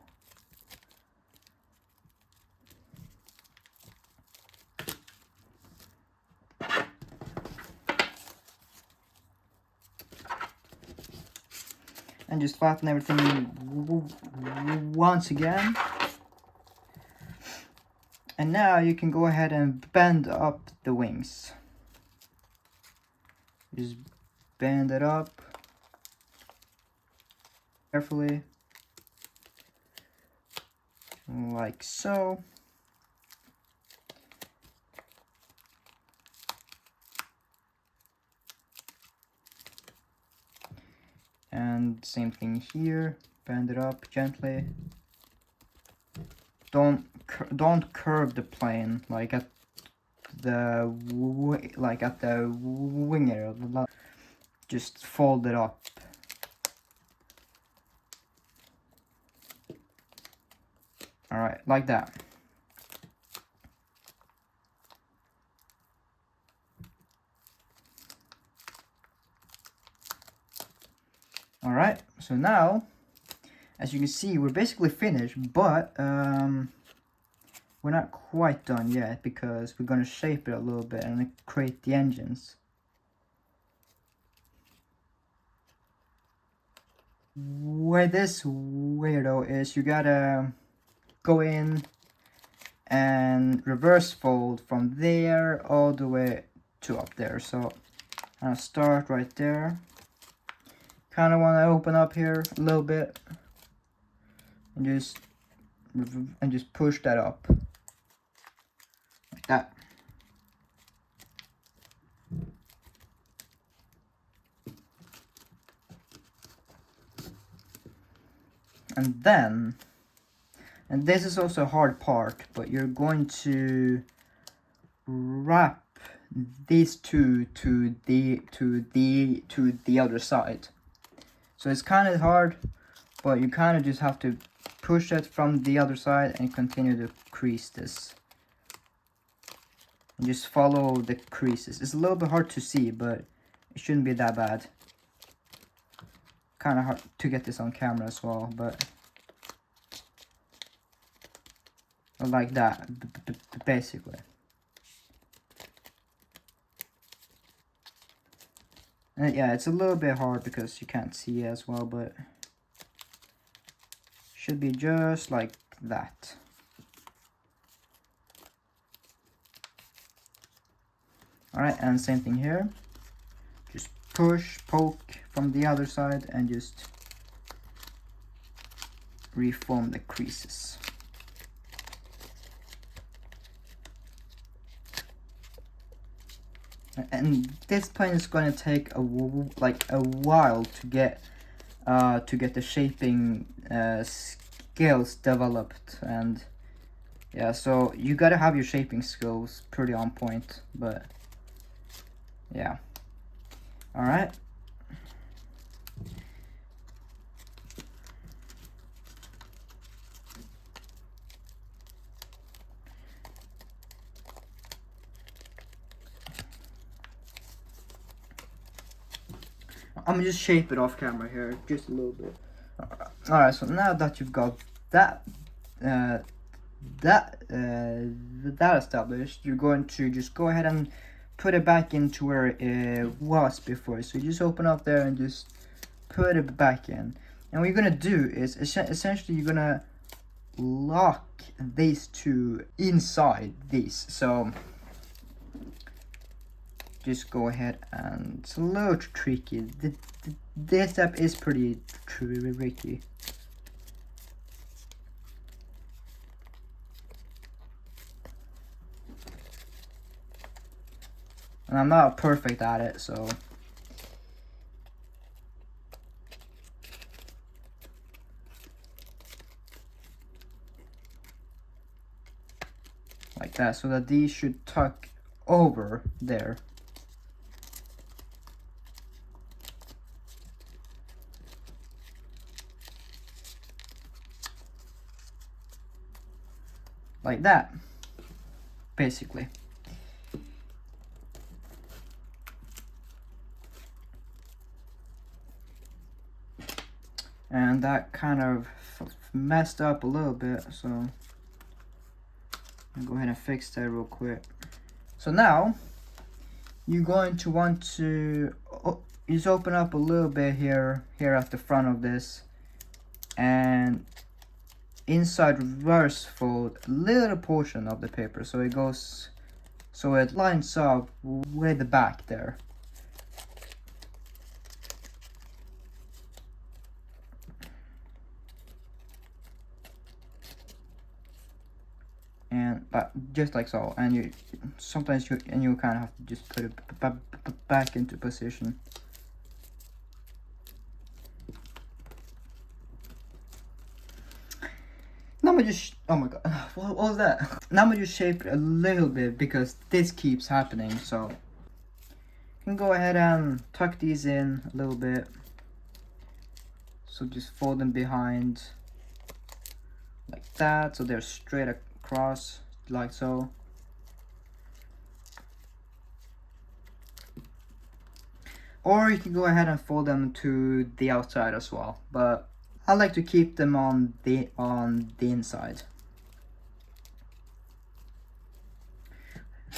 A: And just flatten everything once again. And now you can go ahead and bend up the wings. Just bend it up carefully, like so. And same thing here, bend it up gently. Don't curve the plane like at the wing area. Just fold it up. All right, like that. All right, so now, as you can see, we're basically finished, but we're not quite done yet because we're going to shape it a little bit and create the engines. Where this weirdo is, you gotta go in and reverse fold from there all the way to up there. So I'll start right there. Kind of want to open up here a little bit and just push that up like that. And then, and this is also a hard part, but you're going to wrap these two to the other side. So it's kind of hard, but you kind of just have to push it from the other side and continue to crease this. And just follow the creases. It's a little bit hard to see, but it shouldn't be that bad. Kind of hard to get this on camera as well, but like that, basically. And yeah, it's a little bit hard because you can't see as well, but should be just like that. Alright, and same thing here. Just push, poke from the other side and just reform the creases. And this plane is going to take a while to get the shaping skills developed, and yeah, so you gotta have your shaping skills pretty on point, but yeah. All right. I'm gonna just shape it off camera here, just a little bit. Alright, so now that you've got that established, you're going to just go ahead and put it back into where it was before. So you just open up there and just put it back in. And what you're gonna do is essentially you're gonna lock these two inside these. So just go ahead, and it's a little tricky. This step is pretty tricky. And I'm not perfect at it, so like that, so that these should tuck over there. Like that, basically. And that kind of messed up a little bit, so I'll go ahead and fix that real quick. So now you're going to want to just open up a little bit here at the front of this, and inside reverse fold a little portion of the paper so it goes, so it lines up with the back there. And just like so, and you sometimes you kind of have to just put it back into position. Now I'm just, oh my god, what was that? Now I'm just shape it a little bit because this keeps happening, so you can go ahead and tuck these in a little bit. So just fold them behind like that, so they're straight across like so. Or you can go ahead and fold them to the outside as well, but I like to keep them on the inside.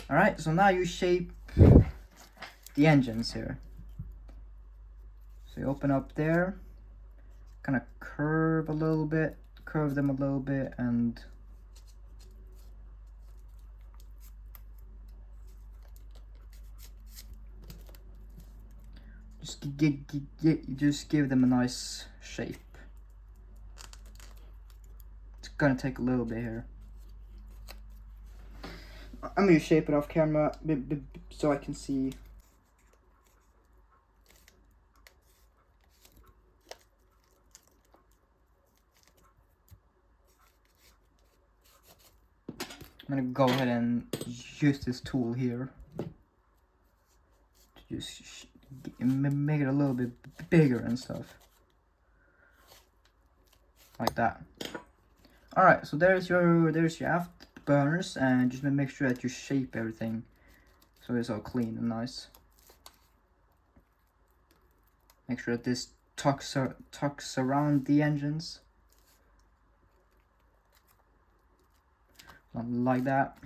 A: All right, so now you shape the engines here. So you open up there, kind of curve them a little bit, and just give them a nice shape. It's gonna take a little bit here. I'm gonna shape it off camera so I can see. I'm gonna go ahead and use this tool here to just make it a little bit bigger and stuff. Like that. Alright, so there's your afterburners, and just make sure that you shape everything so it's all clean and nice. Make sure that this tucks around the engines. Something like that.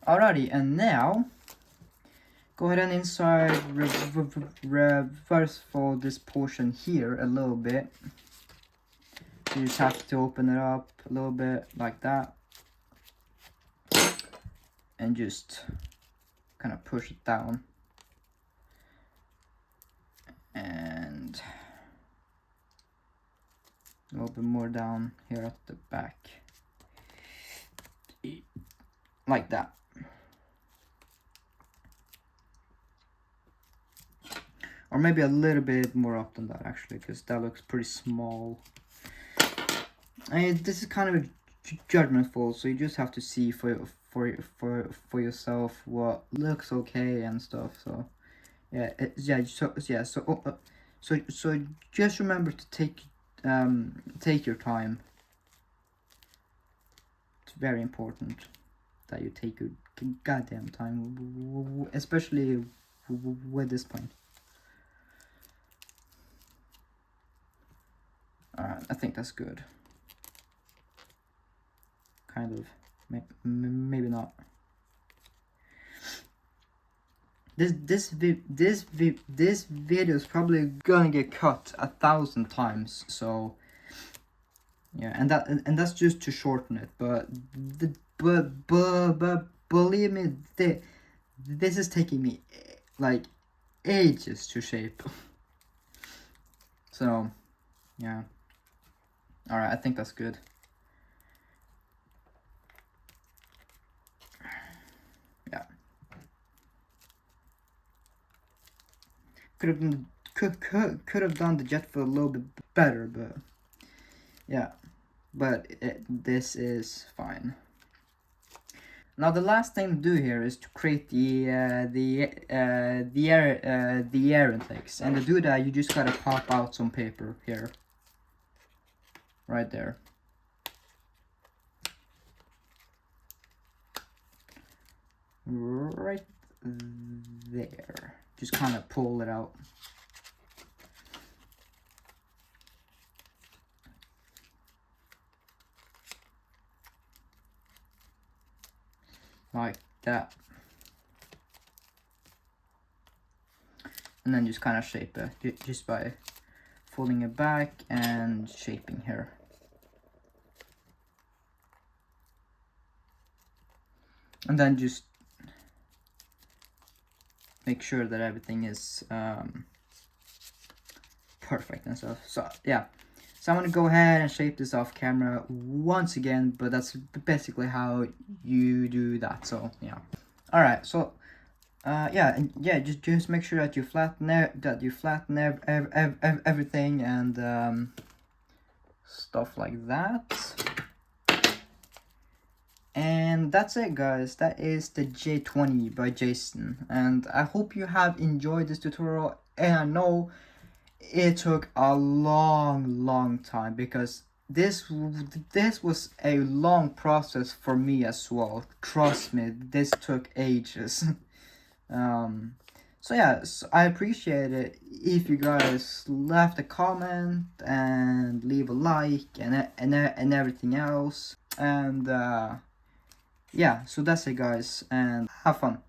A: Alrighty, and now go ahead and inside reverse fold this portion here a little bit. You just have to open it up a little bit like that, and just kind of push it down, and a little bit more down here at the back, like that. Or maybe a little bit more up than that, actually, because that looks pretty small. And this is kind of a judgment call, so you just have to see for yourself what looks okay and stuff. So yeah, so just remember to take your time. It's very important that you take your goddamn time, especially with this point. Alright, I think that's good. Kind of, maybe not. This video is probably gonna get cut 1,000 times. So yeah, and that's just to shorten it. But believe me, this is taking me like ages to shape. So yeah. Alright, I think that's good. Yeah. Could have done the jet fuel a little bit better, but yeah. But this is fine. Now the last thing to do here is to create the air intakes, and to do that you just gotta pop out some paper here. Right there. Right there. Just kind of pull it out. Like that. And then just kind of shape it just by folding it back and shaping here. And then just make sure that everything is perfect and stuff. So yeah, so I'm gonna go ahead and shape this off camera once again, but that's basically how you do that. So yeah. All right, so just make sure that you flatten everything and stuff like that. And that's it, guys. That is the J-20 by Jayson, and I hope you have enjoyed this tutorial. And I know it took a long time, because this was a long process for me as well. Trust me, this took ages. So yeah, I appreciate it if you guys left a comment and leave a like and everything else. And yeah, so that's it, guys, and have fun.